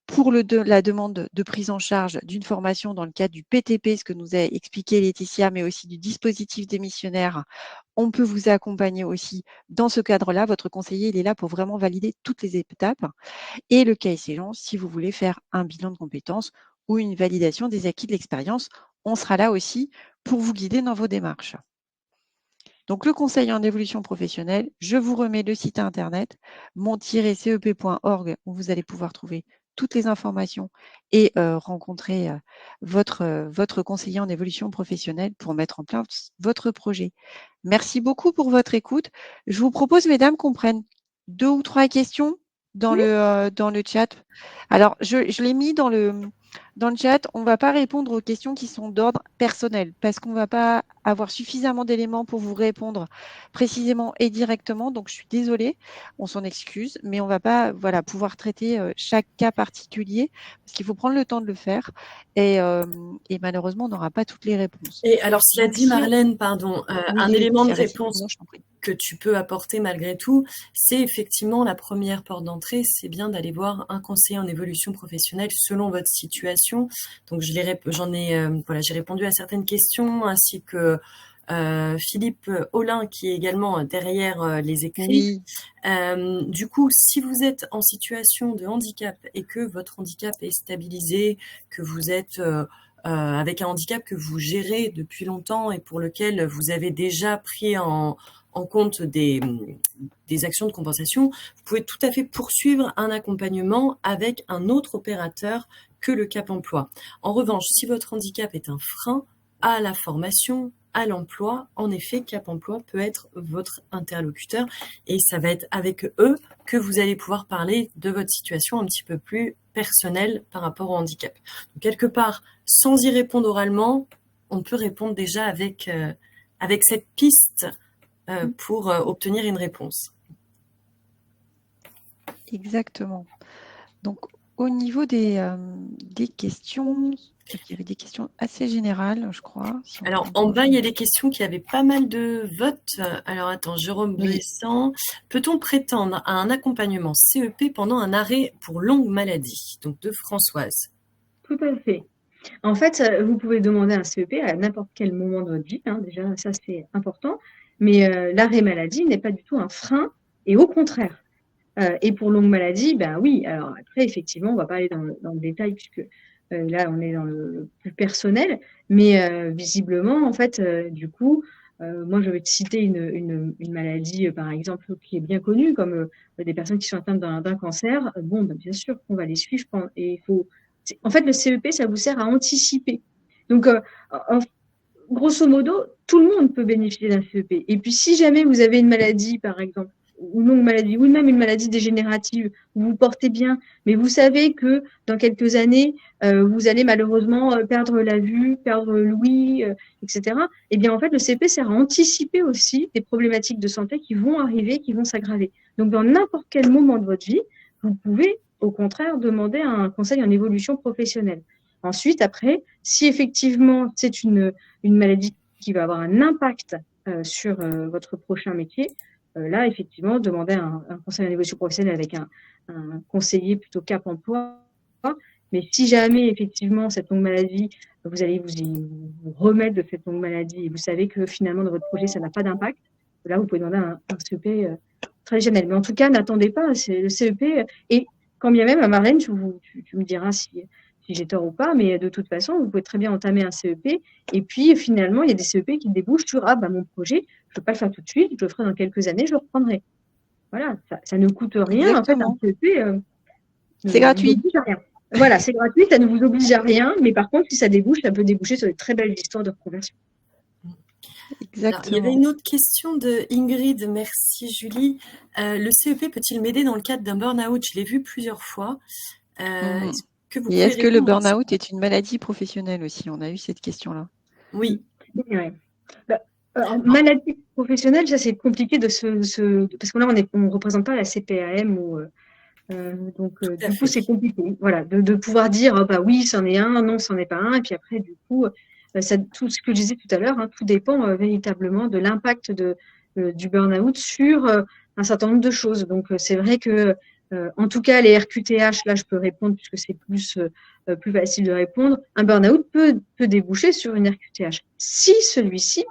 Pour la demande de prise en charge d'une formation dans le cadre du PTP, ce que nous a expliqué Laetitia, mais aussi du dispositif démissionnaire, on peut vous accompagner aussi dans ce cadre-là. Votre conseiller, il est là pour vraiment valider toutes les étapes. Et le cas échéant, si vous voulez faire un bilan de compétences ou une validation des acquis de l'expérience. On sera là aussi pour vous guider dans vos démarches. Donc, le conseil en évolution professionnelle, je vous remets le site internet mon-cep.org où vous allez pouvoir trouver toutes les informations et rencontrer votre conseiller en évolution professionnelle pour mettre en place votre projet. Merci beaucoup pour votre écoute. Je vous propose, mesdames, qu'on prenne 2 ou 3 questions dans le chat. Alors, je l'ai mis dans le chat. On ne va pas répondre aux questions qui sont d'ordre personnel parce qu'on ne va pas avoir suffisamment d'éléments pour vous répondre précisément et directement. Donc, je suis désolée, on s'en excuse, mais on ne va pas pouvoir traiter chaque cas particulier parce qu'il faut prendre le temps de le faire et malheureusement, on n'aura pas toutes les réponses. Et alors, cela dit, Marlène, pardon, un élément de réponse que tu peux apporter malgré tout, c'est effectivement la première porte d'entrée, c'est bien d'aller voir un conseiller en évolution professionnelle selon votre situation. Donc, j'ai répondu à certaines questions, ainsi que Philippe Aulin, qui est également derrière les écrits. Oui. Du coup, si vous êtes en situation de handicap et que votre handicap est stabilisé, que vous êtes avec un handicap que vous gérez depuis longtemps et pour lequel vous avez déjà pris en compte des actions de compensation, vous pouvez tout à fait poursuivre un accompagnement avec un autre opérateur que le Cap Emploi. En revanche, si votre handicap est un frein à la formation, à l'emploi, en effet, Cap Emploi peut être votre interlocuteur et ça va être avec eux que vous allez pouvoir parler de votre situation un petit peu plus personnelle par rapport au handicap. Donc, quelque part, sans y répondre oralement, on peut répondre déjà avec cette piste pour obtenir une réponse. Exactement. Donc, au niveau des questions, il y avait des questions assez générales, je crois. Alors, en bas, il y a des questions qui avaient pas mal de votes. Alors, attends, Jérôme Bressan. Peut-on prétendre à un accompagnement CEP pendant un arrêt pour longue maladie? Donc, de Françoise. Tout à fait. En fait, vous pouvez demander un CEP à n'importe quel moment de votre vie. Déjà, ça, c'est important. Mais l'arrêt maladie n'est pas du tout un frein, et au contraire. Et pour longue maladie, ben oui. Alors après, effectivement, on ne va pas aller dans le détail puisque là, on est dans le plus personnel. Mais visiblement, en fait, du coup, moi, je vais te citer une maladie, par exemple, qui est bien connue, comme des personnes qui sont atteintes d'un cancer. Bon, ben, bien sûr qu'on va les suivre. Et en fait, le CEP, ça vous sert à anticiper. Donc, grosso modo, tout le monde peut bénéficier d'un CEP. Et puis, si jamais vous avez une maladie, par exemple, ou longue maladie, ou même une maladie dégénérative, où vous portez bien, mais vous savez que dans quelques années, vous allez malheureusement perdre la vue, perdre l'ouïe, etc. Eh bien, en fait, le CEP sert à anticiper aussi des problématiques de santé qui vont arriver, qui vont s'aggraver. Donc, dans n'importe quel moment de votre vie, vous pouvez, au contraire, demander un conseil en évolution professionnelle. Ensuite, après, si effectivement c'est une maladie qui va avoir un impact sur votre prochain métier, là, effectivement, demander un conseil en évolution professionnelle avec un conseiller plutôt Cap Emploi. Mais si jamais, effectivement, cette longue maladie, vous allez vous remettre de cette longue maladie et vous savez que finalement, dans votre projet, ça n'a pas d'impact, là, vous pouvez demander un CEP traditionnel. Mais en tout cas, n'attendez pas, c'est le CEP. Et quand bien même, Marlène, tu me diras si j'ai tort ou pas, mais de toute façon, vous pouvez très bien entamer un CEP. Et puis, finalement, il y a des CEP qui débouchent sur mon projet, je ne peux pas le faire tout de suite, je le ferai dans quelques années, je le reprendrai. Voilà, ça ne coûte rien. Exactement. En fait, un CEP, c'est gratuit. Rien. Voilà, c'est gratuit, ça ne vous oblige à rien. Mais par contre, si ça débouche, ça peut déboucher sur de très belles histoires de reconversion. Exactement. Alors, il y avait une autre question de Ingrid. Merci, Julie. Le CEP peut-il m'aider dans le cadre d'un burn-out? Je l'ai vu plusieurs fois. Est-ce que le burn-out est une maladie professionnelle aussi? On a eu cette question-là. Oui. Ouais. Maladie professionnelle, ça c'est compliqué parce que là on ne représente pas la CPAM donc du coup c'est compliqué. Voilà, de pouvoir dire oui c'en est un, non c'en est pas un, et puis après du coup tout ce que je disais tout à l'heure, tout dépend véritablement de l'impact du burn-out sur un certain nombre de choses. Donc c'est vrai que en tout cas, les RQTH, là, je peux répondre puisque c'est plus facile de répondre. Un burn-out peut déboucher sur une RQTH si celui-ci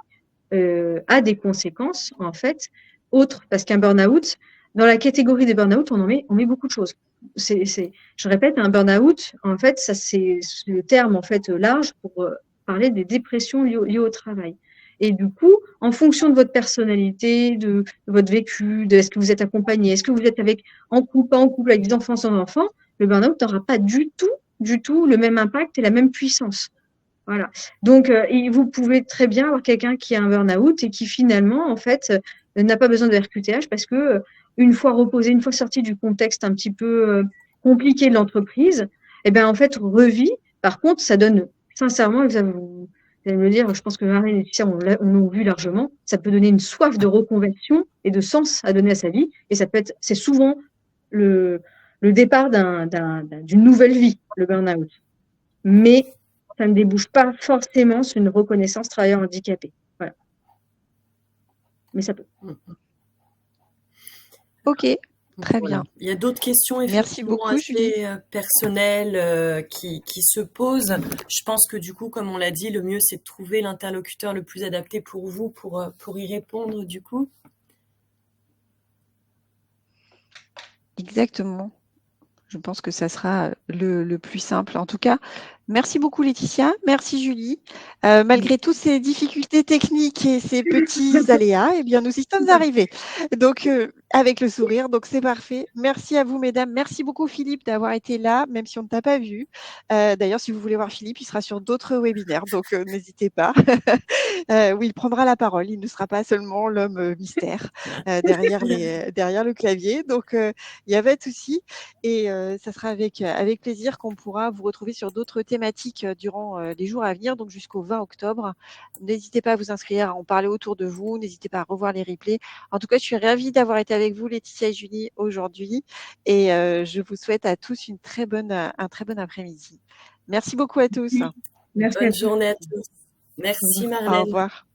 a des conséquences, en fait, autres. Parce qu'un burn-out, dans la catégorie des burn-out, on met beaucoup de choses. je répète, un burn-out, en fait, ça c'est le terme en fait large pour parler des dépressions liées au travail. Et du coup, en fonction de votre personnalité, de votre vécu, de est-ce que vous êtes accompagné, est-ce que vous êtes en couple, pas en couple, avec des enfants, sans enfants, le burn-out n'aura pas du tout le même impact et la même puissance. Voilà. Donc, vous pouvez très bien avoir quelqu'un qui a un burn-out et qui finalement, en fait, n'a pas besoin de RQTH parce que une fois reposé, une fois sorti du contexte un petit peu compliqué de l'entreprise, eh ben en fait revit. Par contre, ça donne sincèrement, vous allez me dire, je pense que Marine et Laetitia on l'ont vu largement, ça peut donner une soif de reconversion et de sens à donner à sa vie, et ça peut être, c'est souvent le départ d'une nouvelle vie, le burn-out. Mais ça ne débouche pas forcément sur une reconnaissance travailleur handicapé. Voilà. Mais ça peut. Ok, très Voilà. bien. Il y a d'autres questions Merci effectivement beaucoup, Julie. assez personnelles qui se posent. Je pense que du coup, comme on l'a dit, le mieux c'est de trouver l'interlocuteur le plus adapté pour vous pour y répondre du coup. Exactement. Je pense que ça sera le plus simple. En tout cas, merci beaucoup Laetitia, merci Julie. Malgré toutes ces difficultés techniques et ces petits aléas, eh bien, nous y sommes arrivés. Donc, avec le sourire, donc c'est parfait. Merci à vous, mesdames. Merci beaucoup Philippe d'avoir été là, même si on ne t'a pas vu. D'ailleurs, si vous voulez voir Philippe, il sera sur d'autres webinaires, donc n'hésitez pas. Oui, il prendra la parole. Il ne sera pas seulement l'homme mystère derrière le clavier. Donc, il n'y a pas de souci. Et ça sera avec plaisir qu'on pourra vous retrouver sur d'autres thématiques durant les jours à venir, donc jusqu'au 20 octobre. N'hésitez pas à vous inscrire, à en parler autour de vous. N'hésitez pas à revoir les replays. En tout cas, je suis ravie d'avoir été avec vous, Laetitia et Julie, aujourd'hui. Et je vous souhaite à tous un très bon après-midi. Merci beaucoup à tous. Merci Bonne à tous. journée à tous. Merci Au Marlène. revoir.